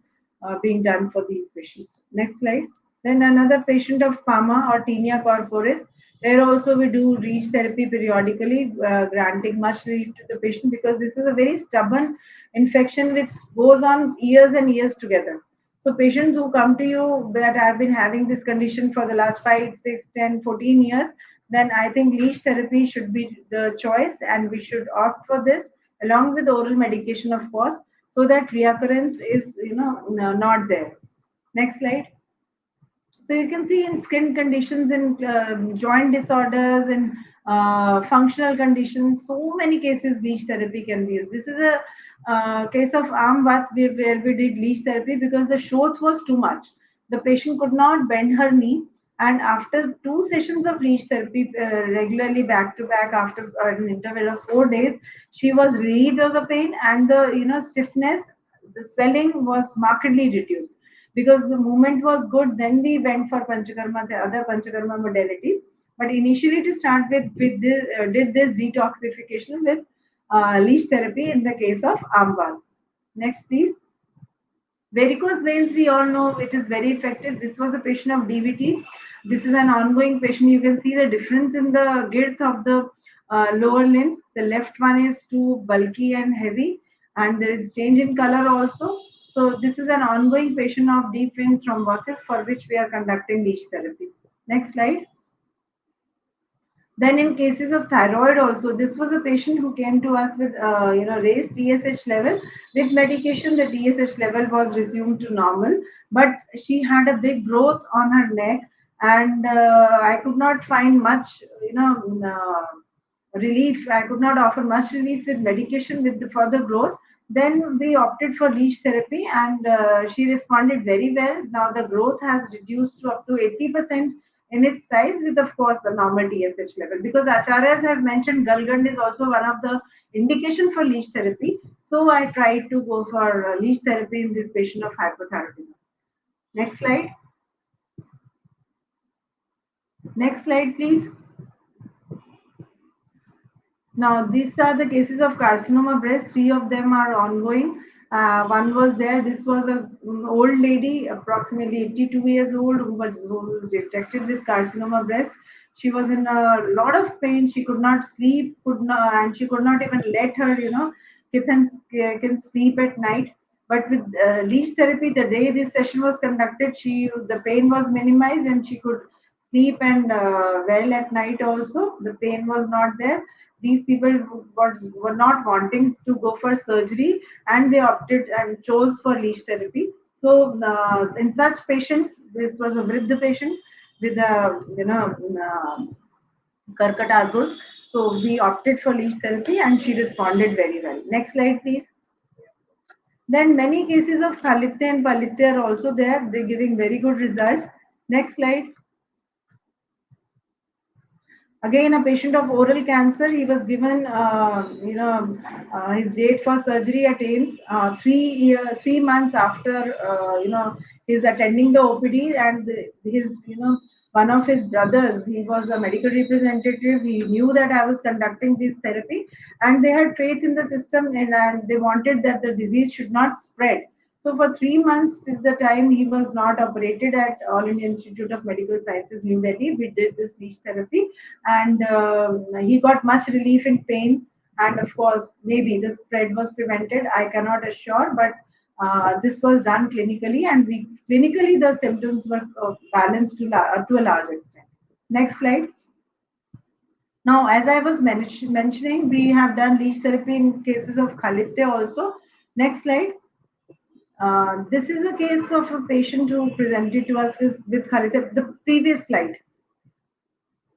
being done for these patients. Next slide. Then another patient of PAMA or tinea corporis, where also we do leech therapy periodically, granting much relief to the patient because this is a very stubborn infection which goes on years and years together. So patients who come to you that have been having this condition for the last 5, 6, 10, 14 years, then I think leech therapy should be the choice and we should opt for this along with oral medication, of course, so that reoccurrence is, not there. Next slide. So you can see in skin conditions, in joint disorders, in functional conditions. So many cases leech therapy can be used. This is a case of Amvat where we did leech therapy because the shoth was too much. The patient could not bend her knee, and after 2 sessions of leech therapy regularly back to back after an interval of 4 days, she was relieved of the pain, and the stiffness, the swelling was markedly reduced because the movement was good. Then we went for panchakarma, the other panchakarma modality. But initially, to start with this, did this detoxification with leech therapy in the case of Amvad. Next, please. Varicose veins, we all know it is very effective. This was a patient of DVT. This is an ongoing patient. You can see the difference in the girth of the lower limbs. The left one is too bulky and heavy, and there is change in color also. So this is an ongoing patient of deep vein thrombosis for which we are conducting leech therapy. Next slide. Then in cases of thyroid also, this was a patient who came to us with raised TSH level. With medication, the TSH level was resumed to normal, but she had a big growth on her neck, and I could not find much relief. I could not offer much relief with medication with the further growth. Then we opted for leech therapy, and she responded very well. Now the growth has reduced to up to 80% in its size, with of course the normal TSH level. Because acharyas have mentioned Galgand is also one of the indication for leech therapy. So I tried to go for leech therapy in this patient of hypothyroidism. Next slide. Next slide, please. Now, these are the cases of carcinoma breast. Three of them are ongoing. One was there. This was a old lady, approximately 82 years old, who was detected with carcinoma breast. She was in a lot of pain. She could not sleep, and she could not even let her, kitten can sleep at night. But with leech therapy, the day this session was conducted, the pain was minimized and she could sleep and well at night also. The pain was not there. These people were not wanting to go for surgery, and they opted and chose for leech therapy. So in such patients, this was a Vriddha patient with a Karkat Arbut. So we opted for leech therapy, and she responded very well. Next slide, please. Then many cases of Khalitya and Palitya are also there. They're giving very good results. Next slide. Again, a patient of oral cancer. He was given, his date for surgery at AIMS 3 months after, he's attending the OPD, and one of his brothers, he was a medical representative. He knew that I was conducting this therapy, and they had faith in the system, and they wanted that the disease should not spread. So for 3 months, till the time he was not operated at All India Institute of Medical Sciences, New Delhi, we did this leech therapy, and he got much relief in pain. And of course, maybe the spread was prevented. I cannot assure, but this was done clinically, and clinically the symptoms were balanced to a large extent. Next slide. Now, as I was mentioning, we have done leech therapy in cases of Khalitya also. Next slide. This is a case of a patient who presented to us with Khalitya. The previous slide.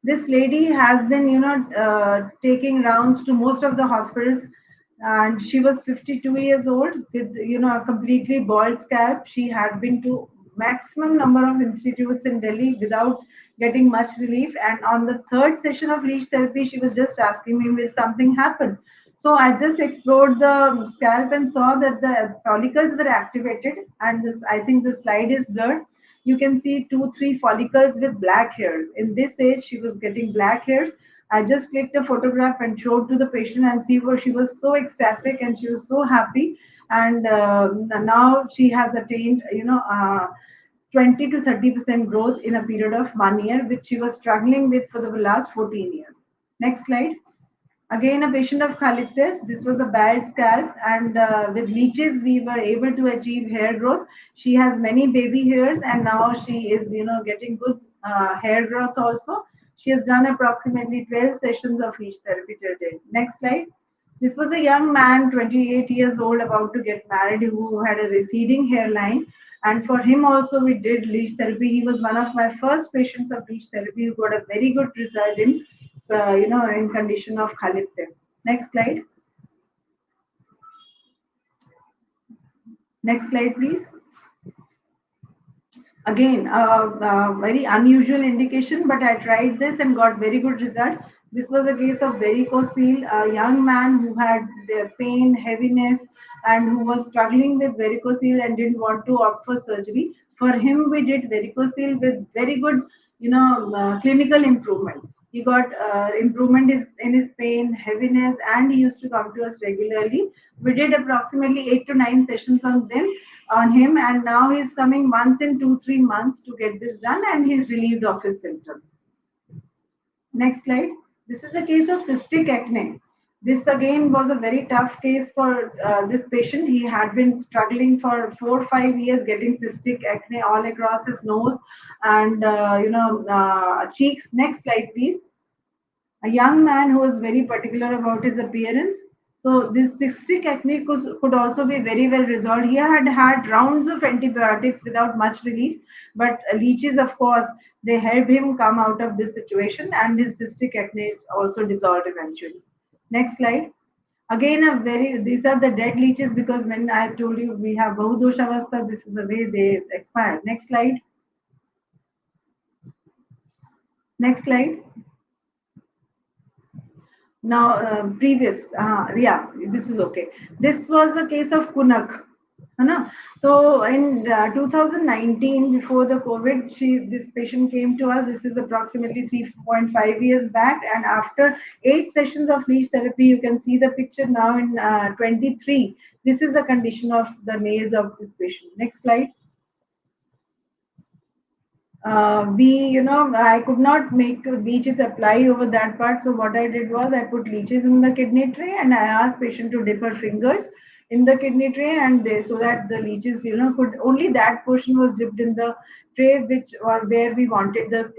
This lady has been, taking rounds to most of the hospitals, and she was 52 years old with, a completely bald scalp. She had been to maximum number of institutes in Delhi without getting much relief. And on the third session of leech therapy, she was just asking me, will something happen? So I just explored the scalp and saw that the follicles were activated. And this, I think the slide is blurred. You can see 2 3 follicles with black hairs. In this age, she was getting black hairs. I just clicked a photograph and showed to the patient, and see where she was so ecstatic and she was so happy. And now she has attained 20 to 30% growth in a period of 1 year, which she was struggling with for the last 14 years. Next slide. Again, a patient of Khalitya. This was a bad scalp, and with leeches, we were able to achieve hair growth. She has many baby hairs, and now she is, getting good hair growth also. She has done approximately 12 sessions of leech therapy till date. Next slide. This was a young man, 28 years old, about to get married, who had a receding hairline. And for him also, we did leech therapy. He was one of my first patients of leech therapy who got a very good result in. in condition of Khalitib. Next slide. Next slide, please. Again, very unusual indication, but I tried this and got very good result. This was a case of varicocele, a young man who had pain, heaviness, and who was struggling with varicocele and didn't want to opt for surgery. For him, we did varicocele with very good, clinical improvement. He got improvement in his pain, heaviness, and he used to come to us regularly. We did approximately 8 to 9 sessions on him, and now he's coming once in 2 3 months to get this done, and he's relieved of his symptoms. Next slide. This is a case of cystic acne. This again was a very tough case for this patient. He had been struggling for 4 or 5 years getting cystic acne all across his nose and cheeks. Next slide, please. A young man who was very particular about his appearance. So this cystic acne could also be very well resolved. He had had rounds of antibiotics without much relief, but leeches, of course, they helped him come out of this situation, and his cystic acne also dissolved eventually. Next slide. Again, these are the dead leeches because when I told you we have Bahudoshavastha, this is the way they expire. Next slide. Next slide. Now, this is okay. This was the case of Kunak. So in 2019, before the COVID, this patient came to us. This is approximately 3.5 years back, and after 8 sessions of leech therapy, you can see the picture now in 23. This is the condition of the nails of this patient. Next slide. I could not make leeches apply over that part. So what I did was I put leeches in the kidney tray and I asked patient to dip her fingers in the kidney tray so that the leeches, could only that portion was dipped in the tray where we wanted the,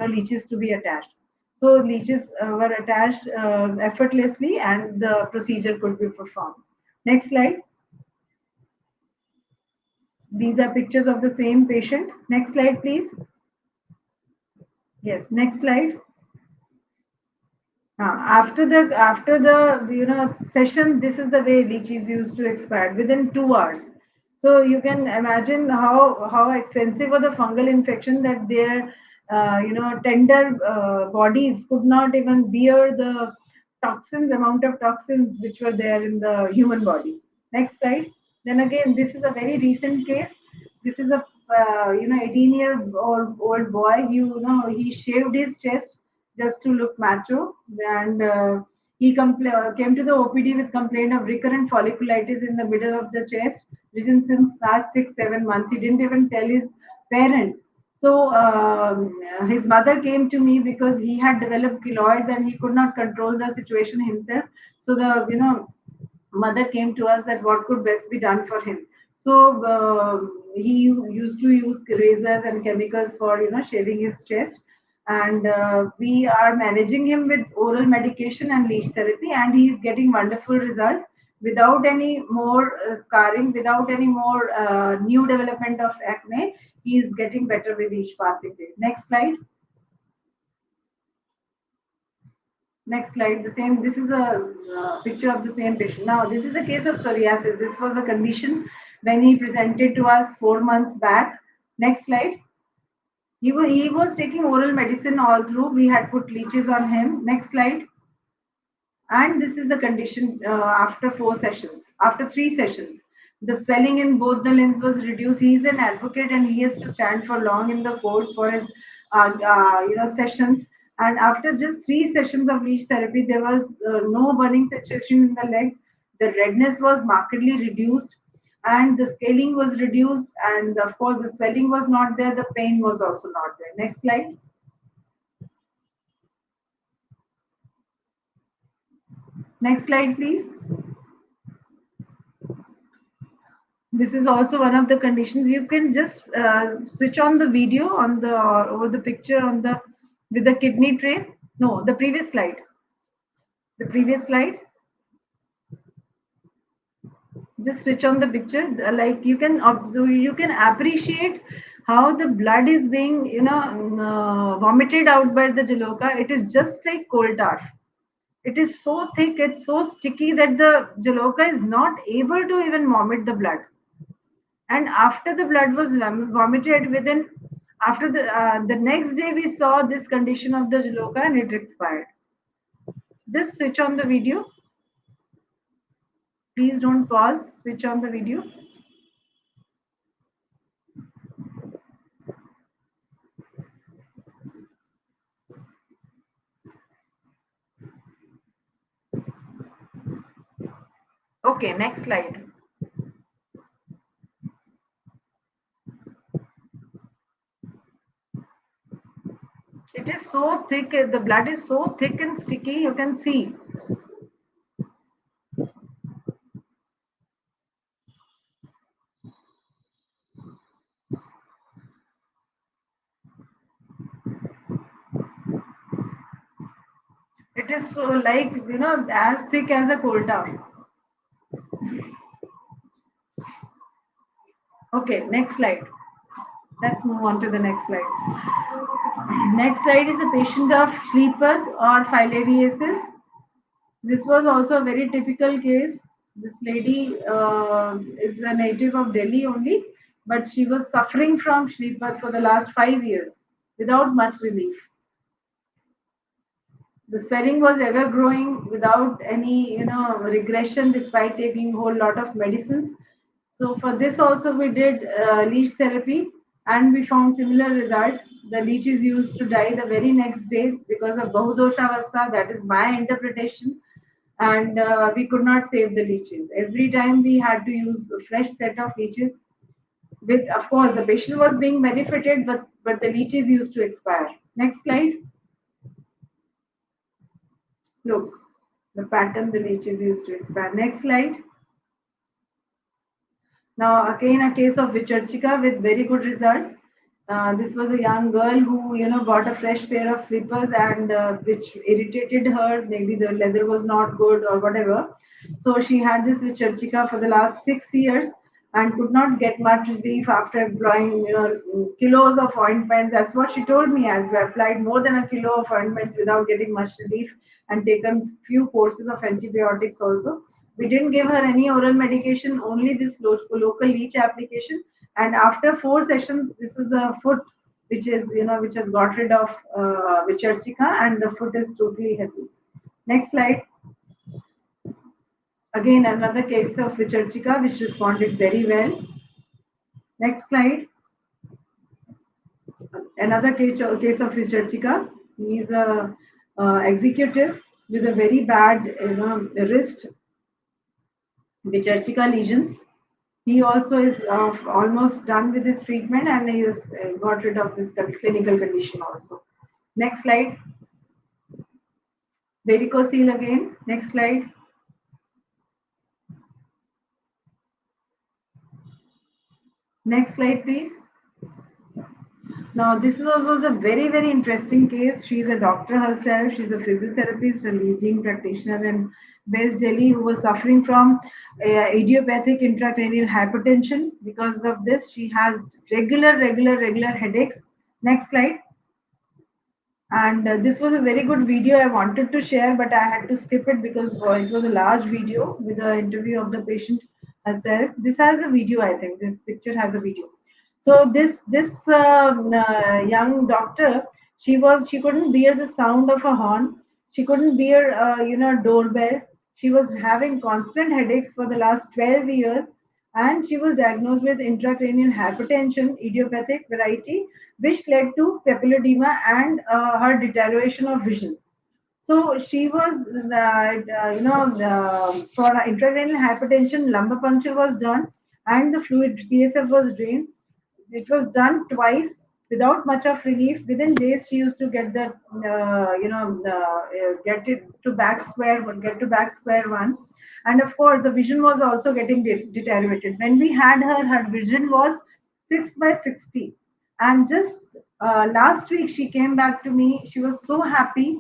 leeches to be attached. So leeches were attached effortlessly and the procedure could be performed. Next slide. These are pictures of the same patient. Next slide, please. Yes, next slide. After the session, this is the way leech is used to expire within 2 hours. So you can imagine how extensive was the fungal infection that their tender bodies could not even bear the amount of toxins which were there in the human body. Next slide. Then again, this is a very recent case. This is a 18-year-old boy. He shaved his chest just to look macho, and he came to the OPD with complaint of recurrent folliculitis in the middle of the chest, which is since last 6 7 months. He didn't even tell his parents. So his mother came to me because he had developed keloids and he could not control the situation himself. So the mother came to us that what could best be done for him. So he used to use razors and chemicals for shaving his chest, and we are managing him with oral medication and leech therapy, and he is getting wonderful results without any more scarring, without any more new development of acne. He is getting better with each passing day. Next slide. Next slide. This is a picture of the same patient. Now, this is a case of psoriasis. This was a condition when he presented to us 4 months back. Next slide. He was taking oral medicine all through. We had put leeches on him. Next slide. And this is the condition after 4 sessions, after 3 sessions. The swelling in both the limbs was reduced. He is an advocate and he has to stand for long in the courts for his sessions. And after just 3 sessions of leech therapy, there was no burning sensation in the legs. The redness was markedly reduced and the scaling was reduced. And of course, the swelling was not there. The pain was also not there. Next slide. Next slide, please. This is also one of the conditions. You can just switch on the video on the over the picture on the with the kidney tray. No, the previous slide. The previous slide. Just switch on the picture. Like you can observe, you can appreciate how the blood is being, vomited out by the jaloka. It is just like coal tar. It is so thick, it's so sticky that the jaloka is not able to even vomit the blood. And after the blood was vomited, within after the next day we saw this condition of the jaloka and it expired. Just switch on the video. Please don't pause. Switch on the video. Okay, next slide. It is so thick, the blood is so thick and sticky, you can see. It is so like, as thick as a coal tar. Okay, next slide. Let's move on to the next slide. Next slide is a patient of sleepers or filariasis. This was also a very typical case. This lady is a native of Delhi only, but she was suffering from sleeper for the last 5 years without much relief. The swelling was ever growing without any, regression despite taking a whole lot of medicines. So for this also we did leech therapy and we found similar results. The leech is used to die the very next day because of Bahudoshavastha. That is my interpretation. And we could not save the leeches. Every time we had to use a fresh set of leeches. With, of course, the patient was being benefited, but the leeches used to expire. Next slide. Look, the pattern the leech is used to expand. Next slide. Now again a case of Vicharchika with very good results. This was a young girl who got a fresh pair of slippers and which irritated her. Maybe the leather was not good or whatever. So she had this Vicharchika for the last 6 years and could not get much relief after applying kilos of ointments. That's what she told me. I've applied more than a kilo of ointments without getting much relief and taken few courses of antibiotics also. We didn't give her any oral medication, only this local leech application. And after 4 sessions, this is the foot which is which has got rid of Vicharchika, and the foot is totally healthy. Next slide. Again, another case of Vicharchika which responded very well. Next slide. Another case of Vicharchika. He is a executive with a very bad wrist Vicharchika lesions. He also is almost done with his treatment and he has got rid of this clinical condition also. Next slide. Varicocele again. Next slide. Next slide, please. Now, this was a very, very interesting case. She is a doctor herself. She's a physiotherapist, a leading practitioner in West Delhi who was suffering from idiopathic intracranial hypertension. Because of this, she has regular headaches. Next slide. And this was a very good video I wanted to share, but I had to skip it because it was a large video with the interview of the patient herself. This has a video, I think. This picture has a video. So this young doctor, she couldn't bear the sound of a horn. She couldn't bear doorbell. She was having constant headaches for the last 12 years, and she was diagnosed with intracranial hypertension, idiopathic variety, which led to papilledema and her deterioration of vision. So she was, for intracranial hypertension, lumbar puncture was done and the fluid CSF was drained. It was done twice without much of relief. Within days, she used to get that, get it to get to back square one. And of course, the vision was also getting deteriorated. When we had her, her vision was 6 by 60. And just last week, she came back to me. She was so happy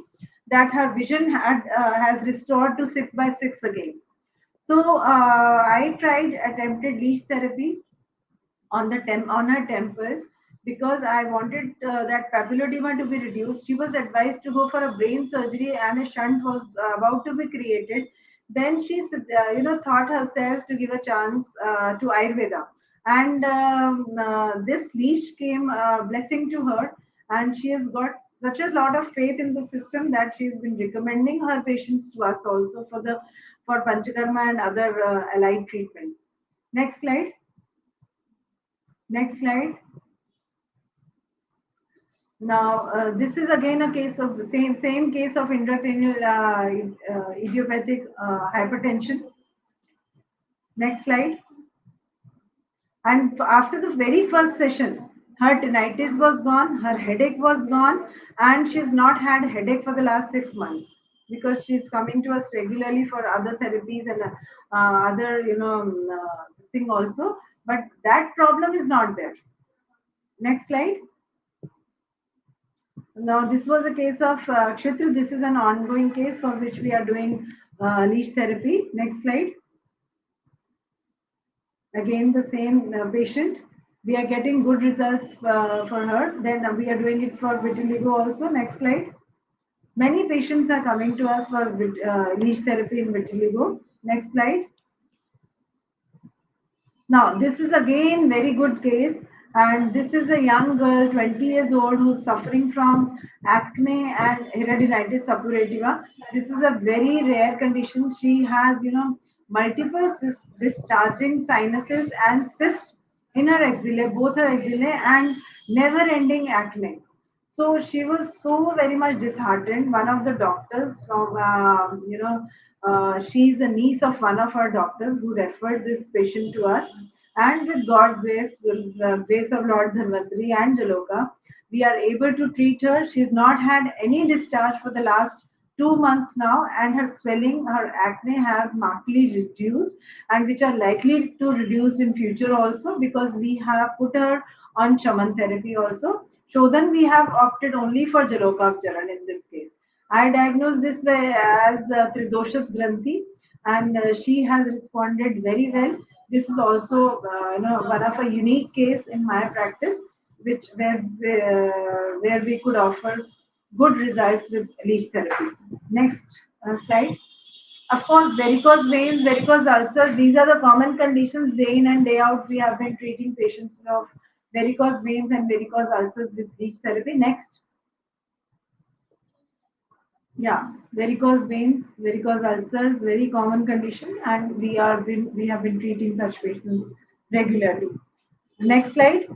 that her vision has restored to 6 by 6 again. So I attempted leech therapy on her temples. because I wanted that papilledema to be reduced. She was advised to go for a brain surgery, and a shunt was about to be created. Then she, thought herself to give a chance to Ayurveda, and this leech came blessing to her, and she has got such a lot of faith in the system that she has been recommending her patients to us also for panchakarma and other allied treatments. Next slide. Next slide. Now, this is again a case of the same case of intracranial idiopathic hypertension. Next slide. And after the very first session, her tinnitus was gone, her headache was gone, and she's not had headache for the last 6 months because she's coming to us regularly for other therapies and other, thing also. But that problem is not there. Next slide. Now, this was a case of Kshetra. This is an ongoing case for which we are doing leech therapy. Next slide. Again, the same patient. We are getting good results for her. Then we are doing it for vitiligo also. Next slide. Many patients are coming to us for leech therapy in vitiligo. Next slide. Now, this is again very good case, and this is a young girl, 20 years old, who's suffering from acne and hidradenitis suppurativa. This is a very rare condition. She has, multiple discharging sinuses and cysts in her axillae, both her axillae, and never-ending acne. So she was so very much disheartened. One of the doctors from, she's a niece of one of our doctors who referred this patient to us. And with God's grace, with the grace of Lord Dhanvantari and Jaloka, we are able to treat her. She's not had any discharge for the last 2 months now, and her swelling, her acne have markedly reduced, and which are likely to reduce in future also because we have put her on shaman therapy also. So then we have opted only for Jaloka Charan in this case. I diagnosed this way as Tridoshas Granthi, and she has responded very well. This is also one of a unique case in my practice, which where we could offer good results with leech therapy. Next slide. Of course, varicose veins, varicose ulcers, these are the common conditions day in and day out. We have been treating patients of varicose veins and varicose ulcers with leech therapy. Next. Yeah, varicose veins, varicose ulcers, very common condition, and we have been treating such patients regularly. Next slide.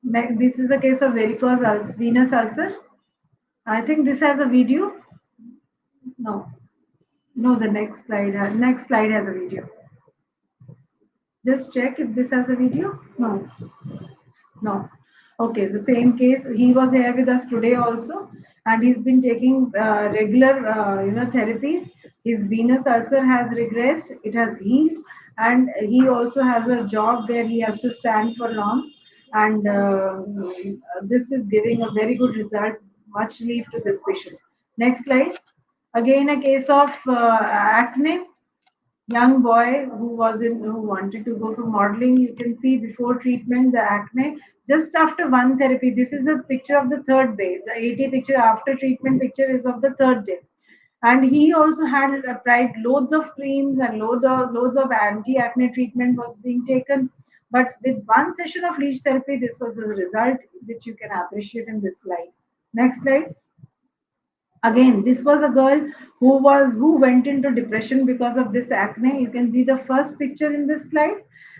This is a case of venous ulcer. I think this has a video. No, no, the next slide has a video. Just check if this has a video. No, no. Okay, the same case. He was here with us today also, and he's been taking regular, therapies. His venous ulcer has regressed. It has healed, and he also has a job where he has to stand for long. And this is giving a very good result. Much relief to this patient. Next slide. Again, a case of acne, young boy who wanted to go for modeling. You can see before treatment the acne just after one therapy. This is a picture of the third day. The 80 picture after treatment picture is of the third day, and he also had applied loads of creams and loads of anti-acne treatment was being taken. But with one session of leech therapy, this was the result which you can appreciate in this slide. Next slide. Again, this was a girl who went into depression because of this acne. You can see the first picture in this slide,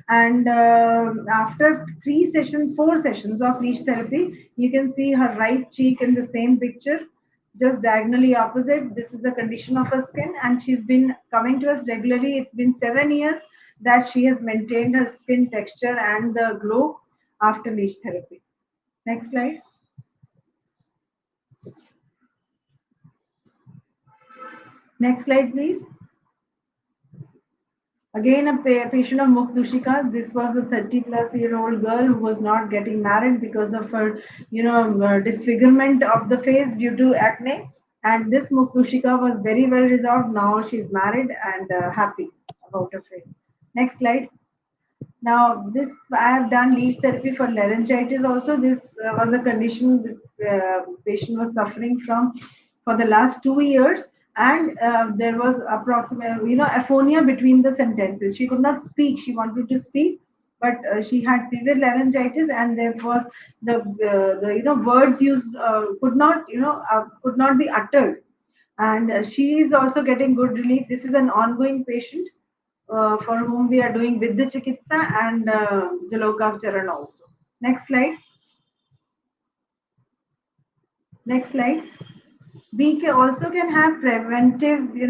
and after 4 sessions of leech therapy, you can see her right cheek in the same picture, just diagonally opposite. This is the condition of her skin, and she's been coming to us regularly. It's been 7 years that she has maintained her skin texture and the glow after leech therapy. Next slide. Next slide, please. Again, a patient of Muktushika. This was a 30-plus-year-old girl who was not getting married because of her, disfigurement of the face due to acne. And this Muktushika was very well resolved. Now she's married and happy about her face. Next slide. Now, this I have done leech therapy for laryngitis also. This was a condition this patient was suffering from for the last 2 years, and there was approximately, aphonia between the sentences. She could not speak. She wanted to speak, but she had severe laryngitis, and there was the words used could not be uttered, and she is also getting good relief. This is an ongoing patient for whom we are doing with the chikitsa and Jalokav Charan also. Next slide. Next slide. We can also can have preventive, we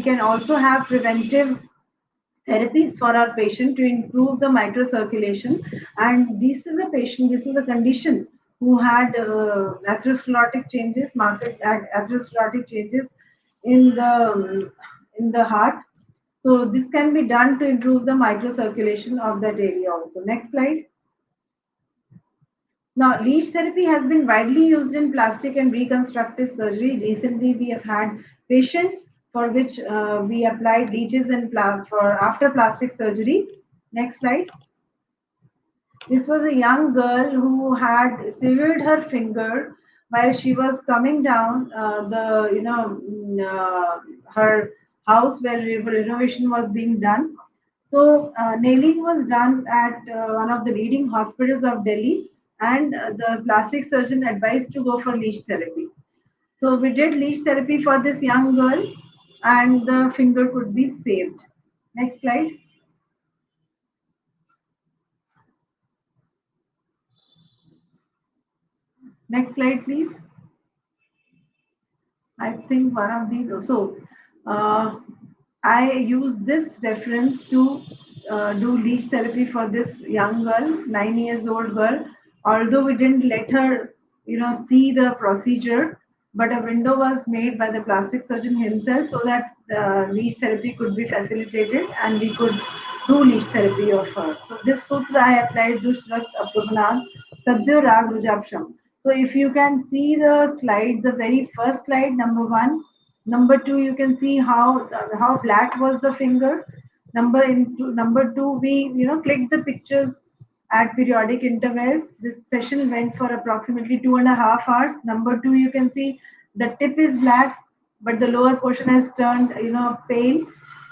can also have preventive therapies for our patient to improve the microcirculation. And this is a condition who had atherosclerotic changes, atherosclerotic changes in the heart. So this can be done to improve the microcirculation of that area also. Next slide. Now, leech therapy has been widely used in plastic and reconstructive surgery. Recently, we have had patients for which we applied leeches for after plastic surgery. Next slide. This was a young girl who had severed her finger while she was coming down her house where renovation was being done. So nailing was done at one of the leading hospitals of Delhi, and the plastic surgeon advised to go for leech therapy. So we did leech therapy for this young girl, and the finger could be saved. Next slide. Next slide, please. I think one of these also. Uh, I use this reference to do leech therapy for this young girl, 9 years old girl. Although we didn't let her, see the procedure, but a window was made by the plastic surgeon himself so that leech therapy could be facilitated and we could do leech therapy of her. So this sutra I applied Dushrak Abdubnag Sadhya Rag Rujapsham. So if you can see the slides, the very first slide, number one, number two, you can see how black was the finger. Number two, we clicked the pictures at periodic intervals. This session went for approximately 2.5 hours. Number two, you can see the tip is black, but the lower portion has turned pale.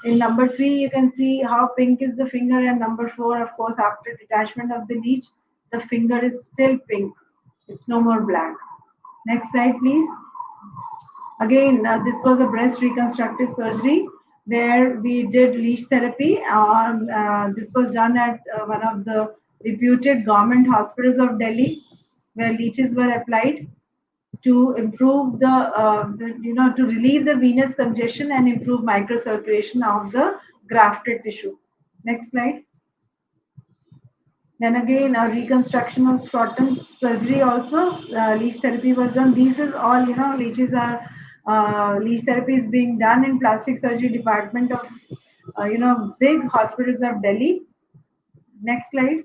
In number three, you can see how pink is the finger, and number four, of course, after detachment of the leech, the finger is still pink. It's no more black. Next slide, please. Again, this was a breast reconstructive surgery where we did leech therapy. This was done at one of the reputed government hospitals of Delhi, where leeches were applied to improve to relieve the venous congestion and improve microcirculation of the grafted tissue. Next slide. Then again, a reconstruction of scrotum surgery also, leech therapy was done. These is all, leech therapy is being done in plastic surgery department of, big hospitals of Delhi. Next slide.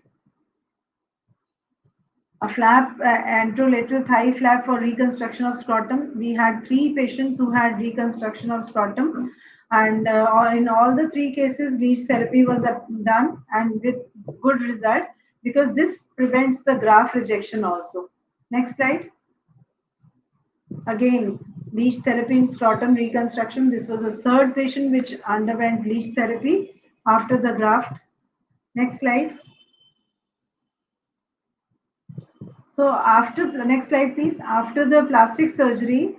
A flap, anterolateral thigh flap for reconstruction of scrotum. We had 3 patients who had reconstruction of scrotum, and in all the 3 cases, leech therapy was done and with good result because this prevents the graft rejection also. Next slide. Again, leech therapy in scrotum reconstruction. This was a 3rd patient which underwent leech therapy after the graft. Next slide. So after the next slide, please. After the plastic surgery,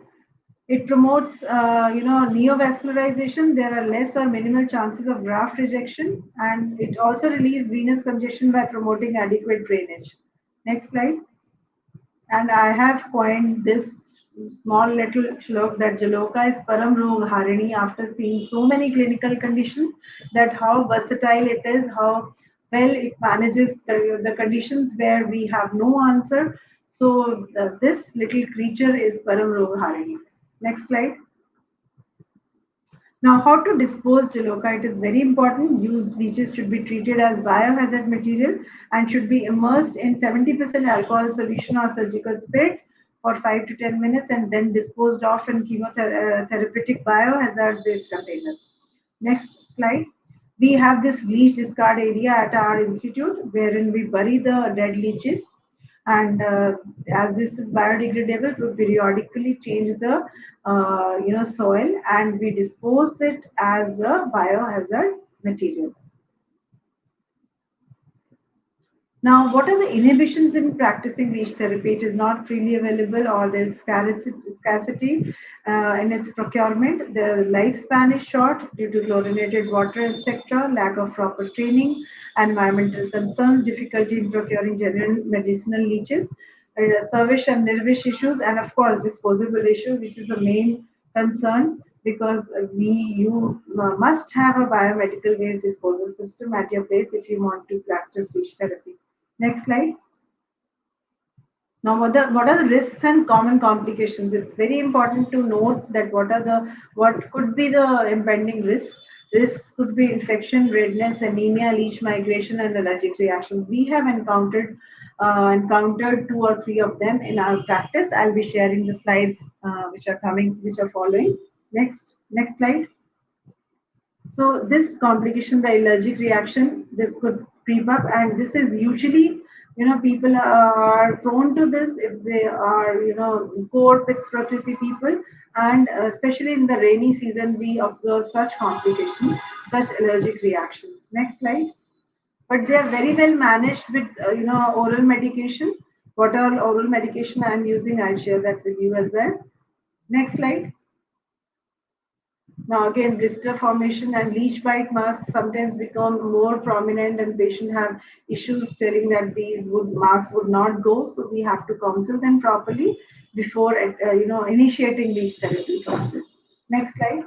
it promotes, neovascularization. There are less or minimal chances of graft rejection, and it also relieves venous congestion by promoting adequate drainage. Next slide. And I have coined this small little shlok that Jaloka is Param Rog Harini after seeing so many clinical conditions, that how versatile it is, how well it manages the conditions where we have no answer. So this little creature is Param Rog Harini. Next slide. Now, how to dispose Jaloka? It is very important. Used leeches should be treated as biohazard material and should be immersed in 70% alcohol solution or surgical spirit for 5 to 10 minutes and then disposed of in chemotherapeutic biohazard based containers. Next slide. We have this leech discard area at our institute wherein we bury the dead leeches, and as this is biodegradable, we periodically change the soil, and we dispose it as a biohazard material. Now, what are the inhibitions in practicing leech therapy? It is not freely available, or there is scarcity in its procurement. The lifespan is short due to chlorinated water, etc., lack of proper training, environmental concerns, difficulty in procuring genuine medicinal leeches, service and nervous issues, and of course, disposable issue, which is the main concern, because you must have a biomedical waste disposal system at your place if you want to practice leech therapy. Next slide. Now, what are the risks and common complications? It's very important to note that what could be the impending risks. Risks could be infection, redness, anemia, leech migration, and allergic reactions. We have encountered two or three of them in our practice. I'll be sharing the slides which are following. Next slide. So this complication, the allergic reaction, this could creep up, and this is usually, people are prone to this if they are, poor with Prakriti people, and especially in the rainy season, we observe such complications, such allergic reactions. Next slide. But they are very well managed with, oral medication. What all oral medication I am using, I'll share that with you as well. Next slide. Now again, blister formation and leech bite marks sometimes become more prominent, and patients have issues telling that these marks would not go. So we have to counsel them properly before initiating leech therapy process. Next slide.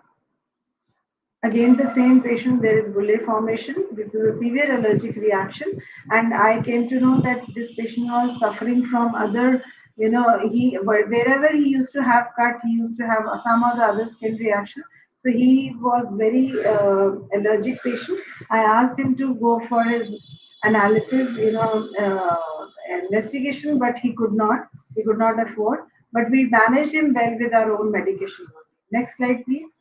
Again, the same patient, there is bulle formation. This is a severe allergic reaction, and I came to know that this patient was suffering from other, wherever he used to have cut, he used to have some of the other skin reaction. So he was very allergic patient. I asked him to go for his analysis, investigation, but he could not. He could not afford. But we managed him well with our own medication. Next slide, please.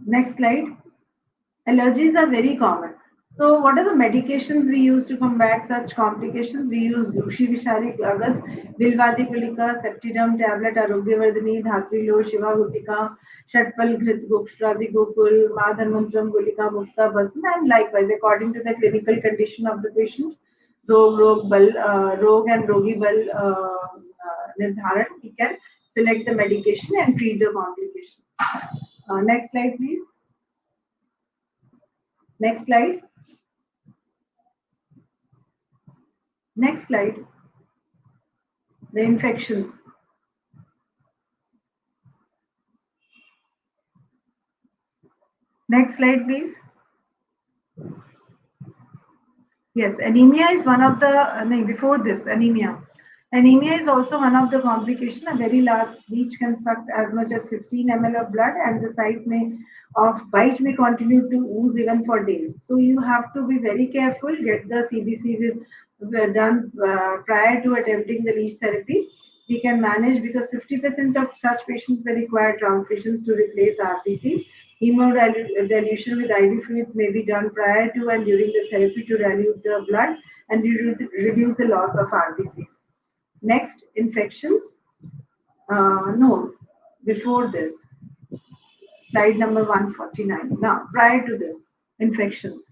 Next slide. Allergies are very common. So, what are the medications we use to combat such complications? We use Lushi Vishari Agad, Vilvadi Gulika, Septidum tablet, Arogyavardhani, Dhatri Lo, Shiva Gutika, Shatpal Grit Gupshradi Gokul, Madhanmantram Gulika, Mukta Basam, and likewise, according to the clinical condition of the patient, Rog and Rogi Bal Nirdharan, he can select the medication and treat the complications. Next slide, please. Next slide. Next slide. The infections. Next slide, please. Yes, anemia is one of the, no, before this, anemia. Anemia is also one of the complications. A very large leech can suck as much as 15 ml of blood, and the site of bite may continue to ooze even for days. So you have to be very careful. Get the CBC done prior to attempting the leech therapy. We can manage because 50% of such patients may require transfusions to replace RBCs. Hemodilution with IV fluids may be done prior to and during the therapy to dilute the blood and reduce the loss of RBCs. Next, infections. No, before this, slide number 149. Now, prior to this, infections.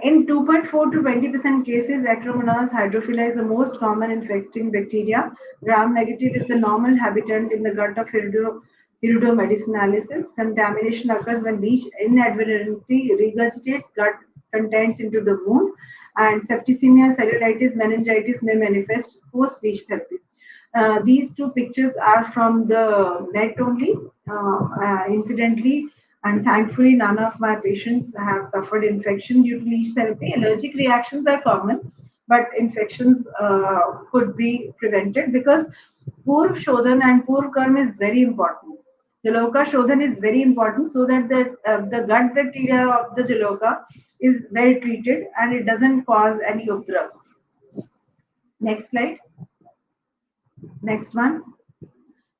In 2.4 to 20% cases, Acromonas hydrophila is the most common infecting bacteria. Gram-negative is the normal habitant in the gut of Hirudo medicinalis. Contamination occurs when leech inadvertently regurgitates gut contents into the wound, and septicemia, cellulitis, meningitis may manifest post-leech therapy. These two pictures are from the net only, incidentally, and thankfully none of my patients have suffered infection due to leech therapy. Allergic reactions are common, but infections could be prevented because Purv Shodhan and Purv Karm is very important. Jaloka Shodhan is very important so that the gut bacteria of the Jaloka is well treated and it doesn't cause any updrag. Next slide. Next one.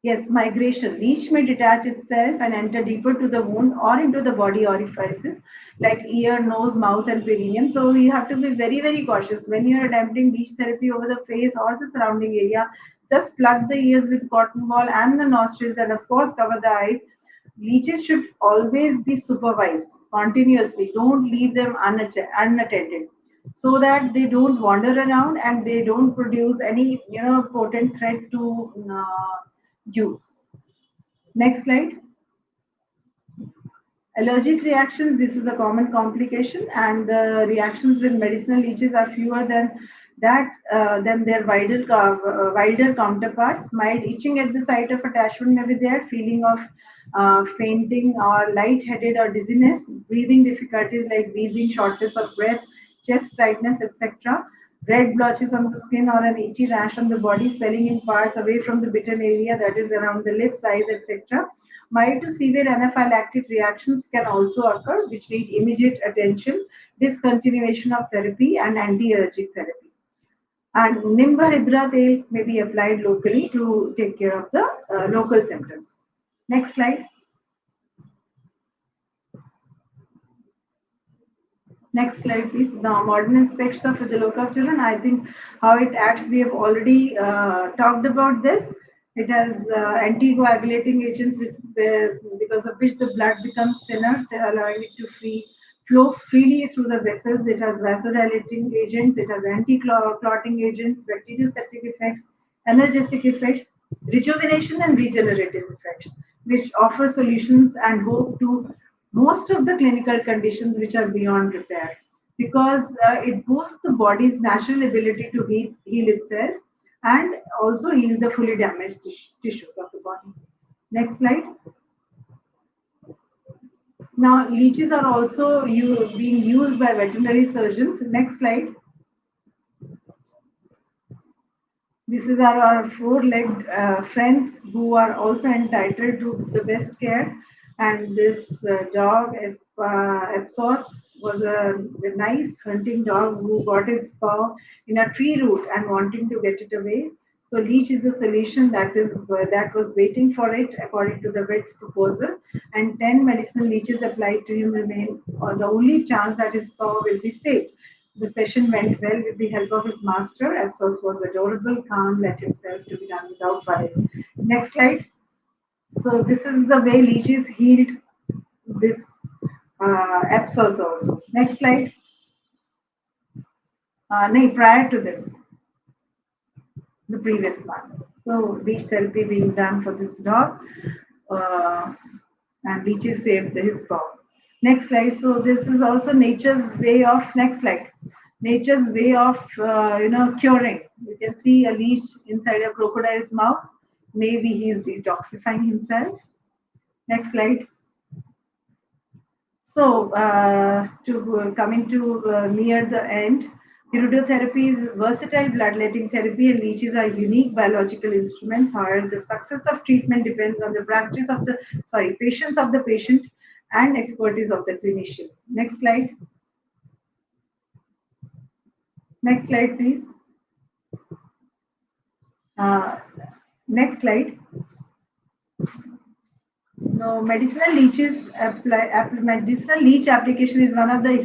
Yes, migration. Leech may detach itself and enter deeper to the wound or into the body orifices like ear, nose, mouth, and perineum. So you have to be very, very cautious when you are attempting leech therapy over the face or the surrounding area. Just plug the ears with cotton ball and the nostrils, and of course cover the eyes. Leeches should always be supervised continuously. Don't leave them unattended, so that they don't wander around and they don't produce any potent threat to you. Next slide. Allergic reactions, this is a common complication, and the reactions with medicinal leeches are fewer than their wilder counterparts. Mild itching at the site of attachment may be there, feeling of fainting or lightheaded or dizziness, breathing difficulties like wheezing, shortness of breath, chest tightness, etc. Red blotches on the skin or an itchy rash on the body, swelling in parts away from the bitten area, that is around the lips, eyes, etc. Mild to severe anaphylactic reactions can also occur, which need immediate attention, discontinuation of therapy, and anti-allergic therapy. And Nimbahydra tail may be applied locally to take care of the local symptoms. Next slide. Next slide, please. Now, modern aspects of Jaloka children. I think how it acts, we have already talked about this. It has anticoagulating agents, because of which the blood becomes thinner, allowing it to flow freely through the vessels. It has vasodilating agents. It has anti-clotting agents, bacteriostatic effects, analgesic effects, rejuvenation and regenerative effects, which offer solutions and hope to most of the clinical conditions which are beyond repair, because it boosts the body's natural ability to heal itself and also heal the fully damaged tissues of the body. Next slide. Now, leeches are also being used by veterinary surgeons. Next slide. This is our four-legged friends who are also entitled to the best care. And this dog, Epsos, was a nice hunting dog who got its paw in a tree root and wanting to get it away. So leech is the solution that was waiting for it according to the vet's proposal. And 10 medicinal leeches applied to him remain the only chance that his paw will be saved. The session went well with the help of his master. Epsos was adorable, calm, let himself to be done without worries. Next slide. So this is the way leeches healed this Epsos also. Next slide. No, prior to this, the previous one. So leech therapy being done for this dog, uh, and leeches saved his paw. Next slide. So this is also nature's way of, next slide. Nature's way of curing. You can see a leech inside a crocodile's mouth. Maybe he is detoxifying himself. Next slide. So, coming to near the end, iridotherapy is versatile bloodletting therapy, and leeches are unique biological instruments. However, the success of treatment depends on the practice of the patience of the patient and expertise of the clinician. Next slide. Next slide, please. Uh, Next slide. No, medicinal leech application is one of the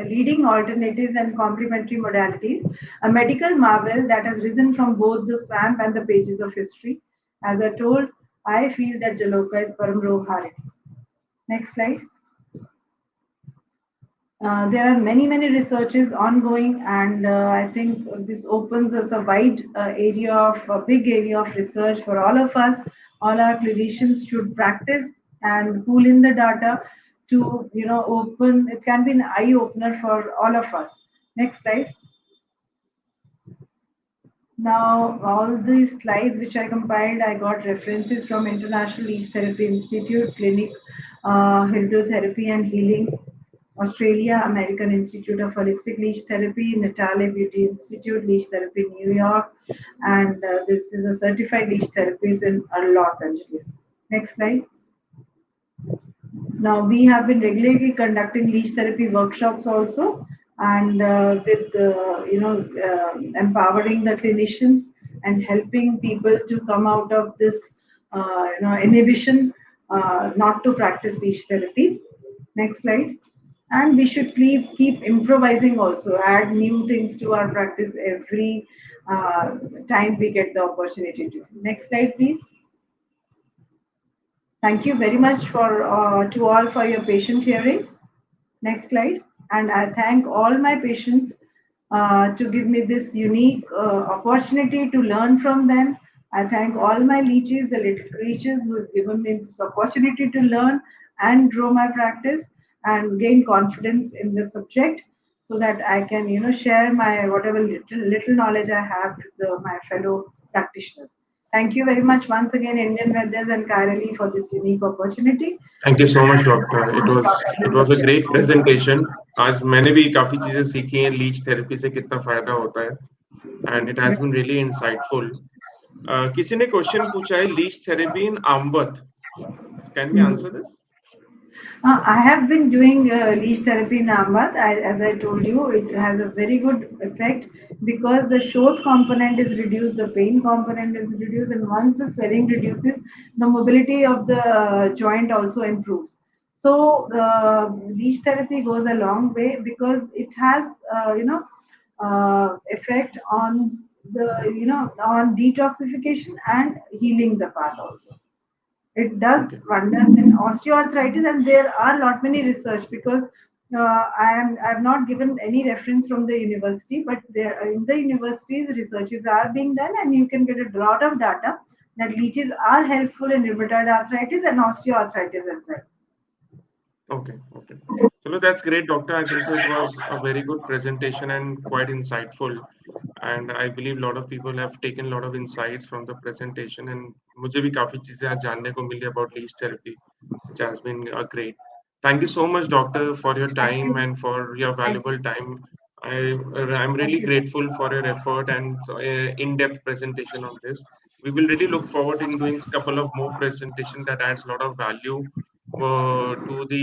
leading alternatives and complementary modalities, a medical marvel that has risen from both the swamp and the pages of history. As I told, I feel that Jaloka is Param Rog Harini. Next slide. There are many researches ongoing, and I think this opens us a big area of research for all of us. All our clinicians should practice and pull in the data to open. It can be an eye opener for all of us. Next slide. Now, all these slides which I compiled, I got references from International Leech Therapy Institute, Clinic, Hydrotherapy and Healing, Australia, American Institute of Holistic Leech Therapy, Natale Beauty Institute, Leech Therapy, New York, and this is a certified leech therapist in Los Angeles. Next slide. Now, we have been regularly conducting leech therapy workshops also, and with empowering the clinicians and helping people to come out of this inhibition not to practice leech therapy. Next slide. And we should keep improvising also, add new things to our practice every time we get the opportunity to. Next slide, please. Thank you very much for to all for your patient hearing. Next slide. And I thank all my patients to give me this unique opportunity to learn from them. I thank all my leeches, the little leeches who have given me this opportunity to learn and grow my practice and gain confidence in the subject so that I can, share my whatever little knowledge I have with my fellow practitioners. Thank you very much once again, Indian Vedas and Kairali, for this unique opportunity. Thank you so much, doctor. It was a great presentation. आज मैंने भी काफी चीजें सीखी हैं leech therapy से कितना फायदा होता है and it has been really insightful. किसी ने क्वेश्चन पूछा है leech therapy in amavata. Can we answer this? I have been doing leech therapy in Ahmad. As I told you, it has a very good effect because the shoth component is reduced, the pain component is reduced, and once the swelling reduces, the mobility of the joint also improves. So leech therapy goes a long way because it has, effect on on detoxification and healing the part also. It does Okay. wonders in osteoarthritis, and there are lot many research because I have not given any reference from the university, but there in the universities researches are being done, and you can get a lot of data that leeches are helpful in rheumatoid arthritis and osteoarthritis as well. Okay. Okay. So that's great, doctor. I think so. It was a very good presentation and quite insightful. And I believe a lot of people have taken a lot of insights from the presentation. And मुझे भी काफी चीजें आज जानने को मिली about leech therapy, which has been great. Thank you so much, doctor, for your Thank time you. and for your Thank you. valuable time. I I'm Thank really you. grateful for your effort and in-depth presentation on this. We will really look forward in doing a couple of more presentation that adds a lot of value to the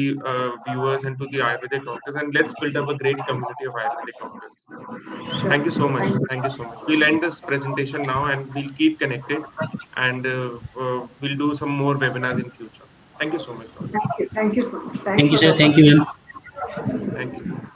viewers and to the Ayurvedic doctors, and let's build up a great community of Ayurvedic doctors. Sure. Thank you so much. Thank you. Thank you so much. We'll end this presentation now and we'll keep connected and we'll do some more webinars in future. Thank you so much, doctor. Thank you. Thank you so much. Thank Thanks you, for the sir. Thank you, opportunity. ma'am. Thank you.